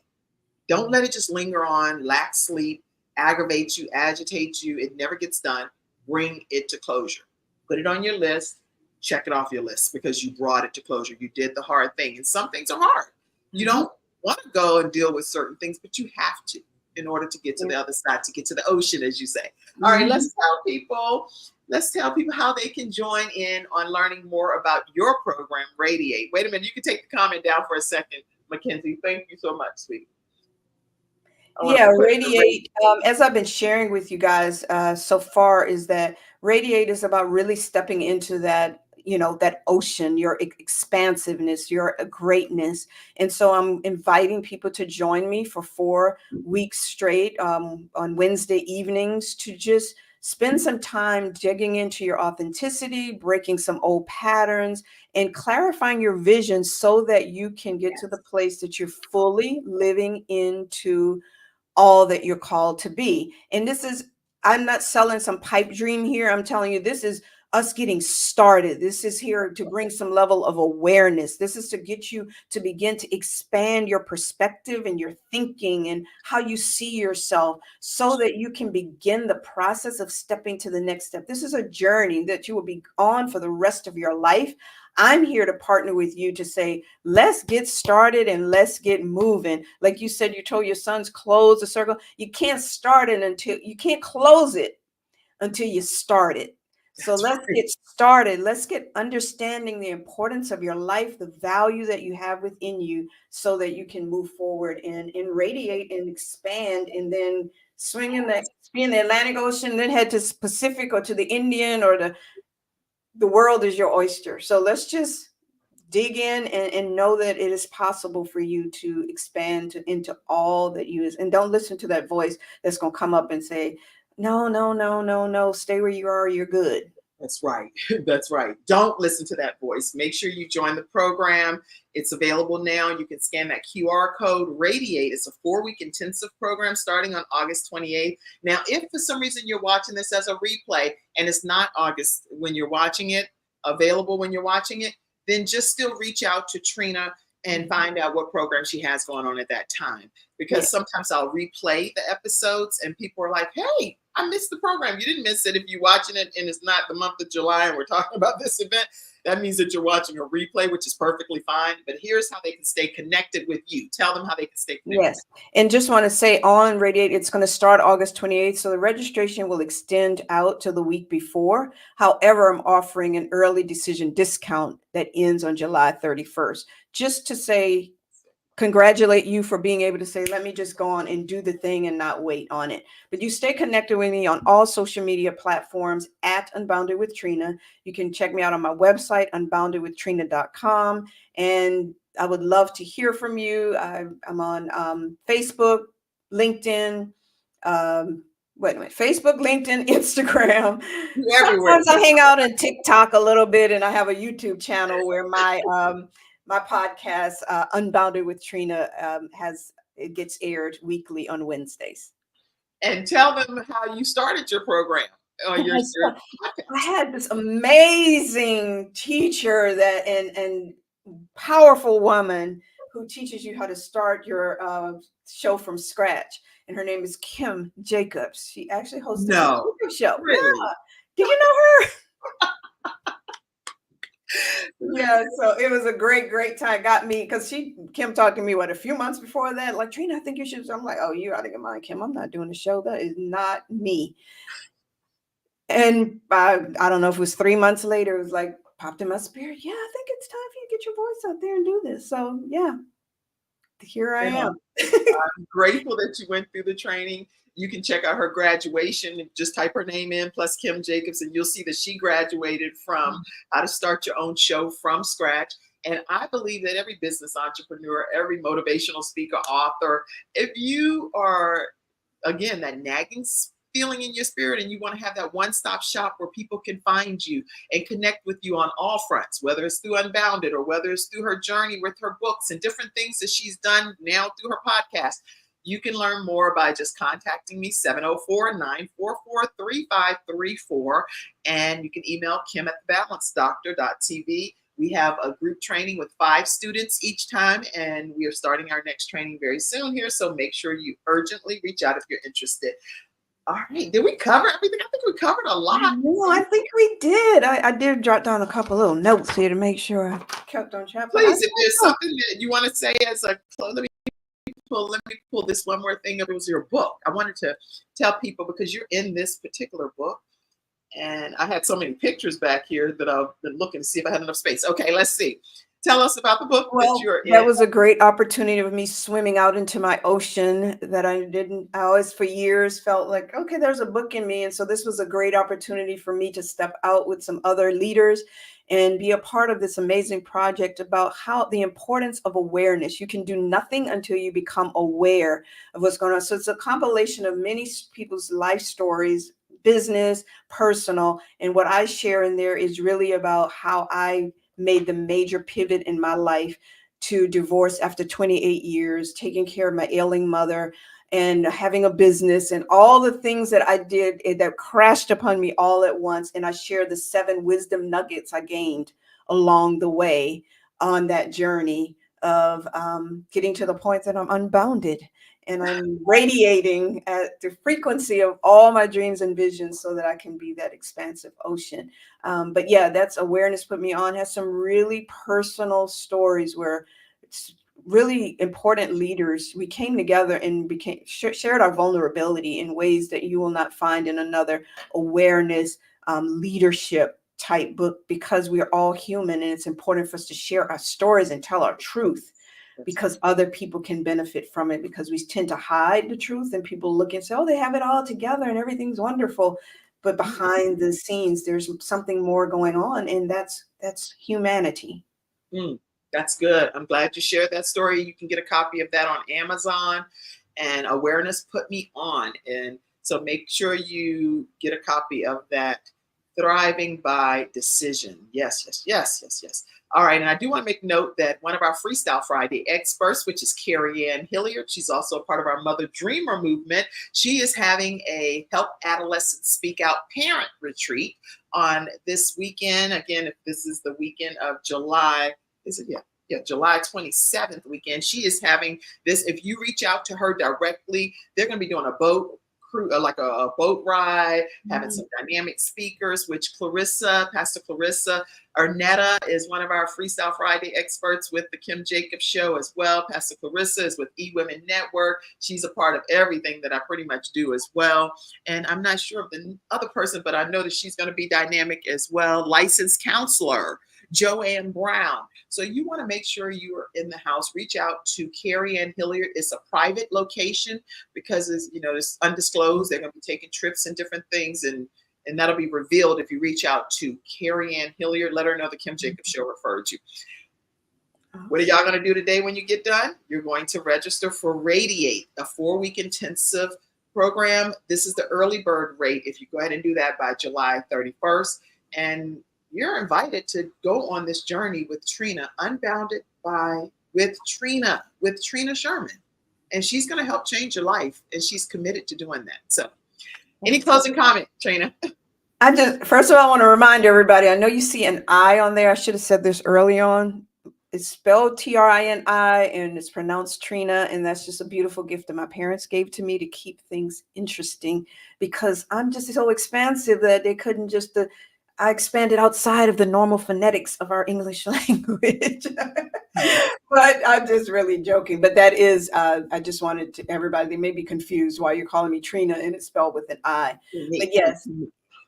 Don't let it just linger on, lack sleep, aggravate you, agitate you. It never gets done. Bring it to closure. Put it on your list. Check it off your list because you brought it to closure. You did the hard thing. And some things are hard. You don't want to go and deal with certain things, but you have to in order to get to the other side, to get to the ocean, as you say. All right, let's tell people how they can join in on learning more about your program, Radiate. Wait a minute, you can take the comment down for a second, Mackenzie. Thank you so much, sweetie. Yeah, Radiate, as I've been sharing with you guys so far, is that Radiate is about really stepping into that, that ocean, your expansiveness, your greatness. And so I'm inviting people to join me for 4 weeks straight on Wednesday evenings to just spend some time digging into your authenticity, breaking some old patterns, and clarifying your vision so that you can get to the place that you're fully living into all that you're called to be. And this is, I'm not selling some pipe dream here. I'm telling you, this is us getting started. This is here to bring some level of awareness. This is to get you to begin to expand your perspective and your thinking and how you see yourself so that you can begin the process of stepping to the next step. This is a journey that you will be on for the rest of your life. I'm here to partner with you to say, let's get started and let's get moving. Like you said, you told your sons, close the circle. You can't start it until you can't close it until you start it. So let's get started. Let's get understanding the importance of your life, the value that you have within you so that you can move forward and radiate and expand and then swing in the Atlantic Ocean, then head to Pacific or to the Indian or the world is your oyster. So let's just dig in and know that it is possible for you to expand into all that you is. And don't listen to that voice that's going to come up and say, no, stay where you are. You're good. That's right. That's right. Don't listen to that voice. Make sure you join the program. It's available now. You can scan that QR code. Radiate is a 4-week intensive program starting on August 28th. Now, if for some reason you're watching this as a replay and it's not August when you're watching it, available when you're watching it, then just still reach out to Trina and find out what program she has going on at that time. Because sometimes I'll replay the episodes and people are like, hey, I missed the program. You didn't miss it. If you're watching it and it's not the month of July and we're talking about this event, that means that you're watching a replay, which is perfectly fine. But here's how they can stay connected with you. Tell them how they can stay connected. Yes. And just want to say on Radiate, it's going to start August 28th. So the registration will extend out to the week before. However, I'm offering an early decision discount that ends on July 31st, just to say, congratulate you for being able to say, let me just go on and do the thing and not wait on it. But you stay connected with me on all social media platforms at Unbounded with Trina. You can check me out on my website, unboundedwithtrina.com. And I would love to hear from you. I'm on Facebook, LinkedIn, Facebook, LinkedIn, Instagram. Sometimes I hang out on TikTok a little bit, and I have a YouTube channel where my podcast, Unbounded with Trina, it gets aired weekly on Wednesdays. And tell them how you started your program. I had this amazing teacher and powerful woman who teaches you how to start your show from scratch. And her name is Kim Jacobs. She actually hosts a show. Really? Yeah. Do you know her? Yeah, so it was a great time. Got me because Kim talked to me a few months before that. Like, Trina, I think you should. I'm like, oh, you out of your mind, Kim. I'm not doing the show. That is not me. And I don't know if it was 3 months later, it was like popped in my spirit. Yeah, I think it's time for you to get your voice out there and do this. So yeah, here I am. I'm grateful that you went through the training. You can check out her graduation. Just type her name in plus Kim Jacobs, and you'll see that she graduated from how to start your own show from scratch. And I believe that every business entrepreneur, every motivational speaker, author, if you are, again, that nagging feeling in your spirit and you want to have that one-stop shop where people can find you and connect with you on all fronts, whether it's through Unbounded or whether it's through her journey with her books and different things that she's done now through her podcast, you can learn more by just contacting me, 704-944-3534. And you can email Kim at thebalancedoctor.tv. We have a group training with 5 students each time, and we are starting our next training very soon here. So make sure you urgently reach out if you're interested. All right. Did we cover everything? I think we covered a lot. No, I think we did. I did jot down a couple little notes here to make sure I kept on track. Please, if there's something that you want to say as a close, let me pull this one more thing up. It was your book. I wanted to tell people, because you're in this particular book, and I had so many pictures back here that I've been looking to see if I had enough space. Okay, let's see. Tell us about the book that you're in. That was a great opportunity of me swimming out into my ocean that I always for years felt like, okay, there's a book in me. And so this was a great opportunity for me to step out with some other leaders and be a part of this amazing project about how the importance of awareness. You can do nothing until you become aware of what's going on. So it's a compilation of many people's life stories, business, personal. And what I share in there is really about how I made the major pivot in my life to divorce after 28 years, taking care of my ailing mother and having a business and all the things that I did that crashed upon me all at once. And I shared the 7 wisdom nuggets I gained along the way on that journey of getting to the point that I'm unbounded and I'm radiating at the frequency of all my dreams and visions so that I can be that expansive ocean. But yeah, that's awareness put me on, has some really personal stories where it's really important leaders. We came together and shared our vulnerability in ways that you will not find in another awareness leadership type book, because we are all human and it's important for us to share our stories and tell our truth, because other people can benefit from it, because we tend to hide the truth and people look and say, oh, they have it all together and everything's wonderful. But behind the scenes, there's something more going on. And that's humanity. That's good. I'm glad you shared that story. You can get a copy of that on Amazon, and Awareness Put Me On. And so make sure you get a copy of that. Thriving by Decision. Yes. All right. And I do want to make note that one of our Freestyle Friday experts, which is Carrie Ann Hilliard, she's also a part of our Mother Dreamer movement. She is having a Help Adolescents Speak Out Parent Retreat on this weekend. Again, if this is the weekend of July, is it? Yeah, July 27th weekend. She is having this. If you reach out to her directly, they're going to be doing a boat crew, like a boat ride, having some dynamic speakers, which Pastor Clarissa Arnetta is one of our Freestyle Friday experts with the Kim Jacobs Show as well. Pastor Clarissa is with eWomen Network. She's a part of everything that I pretty much do as well. And I'm not sure of the other person, but I know that she's going to be dynamic as well. Licensed counselor Joanne Brown. So you want to make sure you are in the house. Reach out to Carrie Ann Hilliard. It's a private location because it's undisclosed. They're going to be taking trips and different things, and that'll be revealed if you reach out to Carrie Ann Hilliard. Let her know the Kim Jacobs Show referred you. What are y'all going to do today when you get done? You're going to register for Radiate, a 4-week intensive program. This is the early bird rate if you go ahead and do that by July 31st. And you're invited to go on this journey with Trina, Unbounded with Trina Sherman. And she's going to help change your life. And she's committed to doing that. So any closing comment, Trina? First of all, I want to remind everybody, I know you see an I on there. I should have said this early on. It's spelled Trini, and it's pronounced Trina. And that's just a beautiful gift that my parents gave to me to keep things interesting, because I'm just so expansive that they couldn't just... I expanded outside of the normal phonetics of our English language. But I'm just really joking. But that is, I just wanted to, everybody, they may be confused why you're calling me Trina and it's spelled with an I. But yes,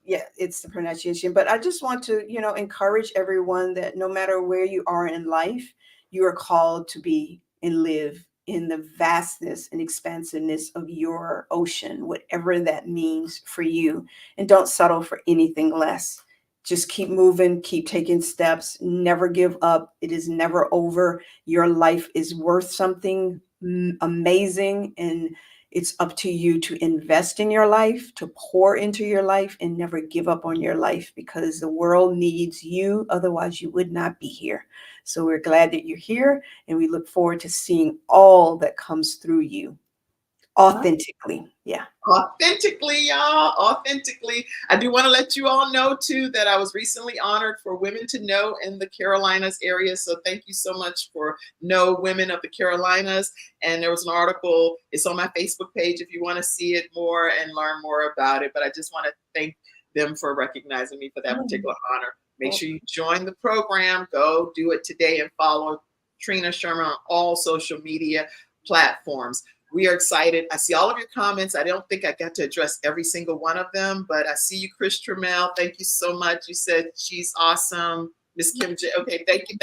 yeah, it's the pronunciation. But I just want to, encourage everyone that no matter where you are in life, you are called to be and live in the vastness and expansiveness of your ocean, whatever that means for you. And don't settle for anything less. Just keep moving, keep taking steps, never give up. It is never over. Your life is worth something amazing, and it's up to you to invest in your life, to pour into your life, and never give up on your life, because the world needs you. Otherwise, you would not be here. So we're glad that you're here, and we look forward to seeing all that comes through you. Authentically. Yeah. Authentically, y'all. Authentically. I do want to let you all know, too, that I was recently honored for Women to Know in the Carolinas area. So thank you so much for Know Women of the Carolinas. And there was an article. It's on my Facebook page if you want to see it more and learn more about it. But I just want to thank them for recognizing me for that particular honor. Make sure you join the program. Go do it today and follow Trina Sherman on all social media. platforms. We are excited. I see all of your comments. I don't think I got to address every single one of them, but I see you, Chris Trammell. Thank you so much. You said she's awesome. Miss Kim J. Okay, thank you,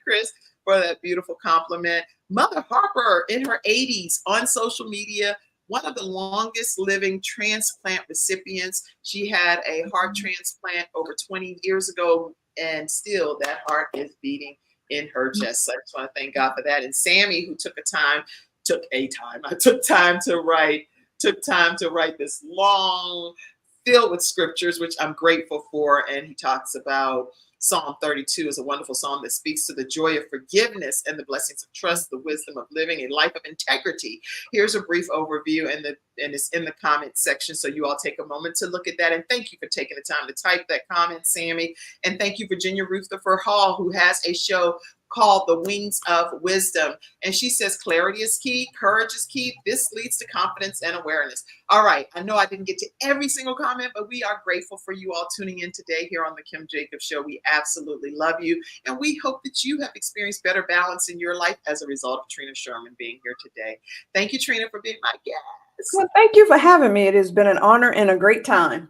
Chris, for that beautiful compliment. Mother Harper in her 80s on social media, one of the longest living transplant recipients. She had a heart transplant over 20 years ago, and still that heart is beating in her chest. So I just want to thank God for that. And Sammy, who took time to write this long, filled with scriptures, which I'm grateful for. And he talks about Psalm 32 is a wonderful psalm that speaks to the joy of forgiveness and the blessings of trust, the wisdom of living a life of integrity. Here's a brief overview, and it's in the comment section, so you all take a moment to look at that. And thank you for taking the time to type that comment, Sammy. And thank you, Virginia Rutherford Hall, who has a show called The Wings of Wisdom. And she says clarity is key, courage is key. This leads to confidence and awareness. All right, I know I didn't get to every single comment, but we are grateful for you all tuning in today here on the Kim Jacobs Show. We absolutely love you. And we hope that you have experienced better balance in your life as a result of Trina Sherman being here today. Thank you, Trina, for being my guest. Well, thank you for having me. It has been an honor and a great time.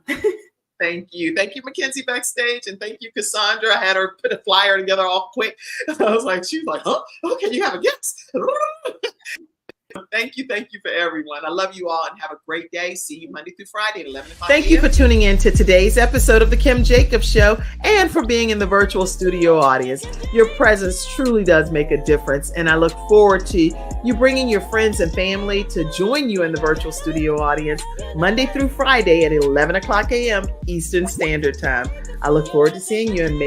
Thank you. Thank you, Mackenzie, backstage. And thank you, Cassandra. I had her put a flyer together all quick. I was like, she's like, oh, okay, you have a guest. Thank you for everyone. I love you all and have a great day. See you Monday through Friday at 11 o'clock. Thank you for tuning in to today's episode of The Kim Jacobs Show and for being in the virtual studio audience. Your presence truly does make a difference, and I look forward to you bringing your friends and family to join you in the virtual studio audience Monday through Friday at 11 o'clock a.m. Eastern Standard Time. I look forward to seeing you, and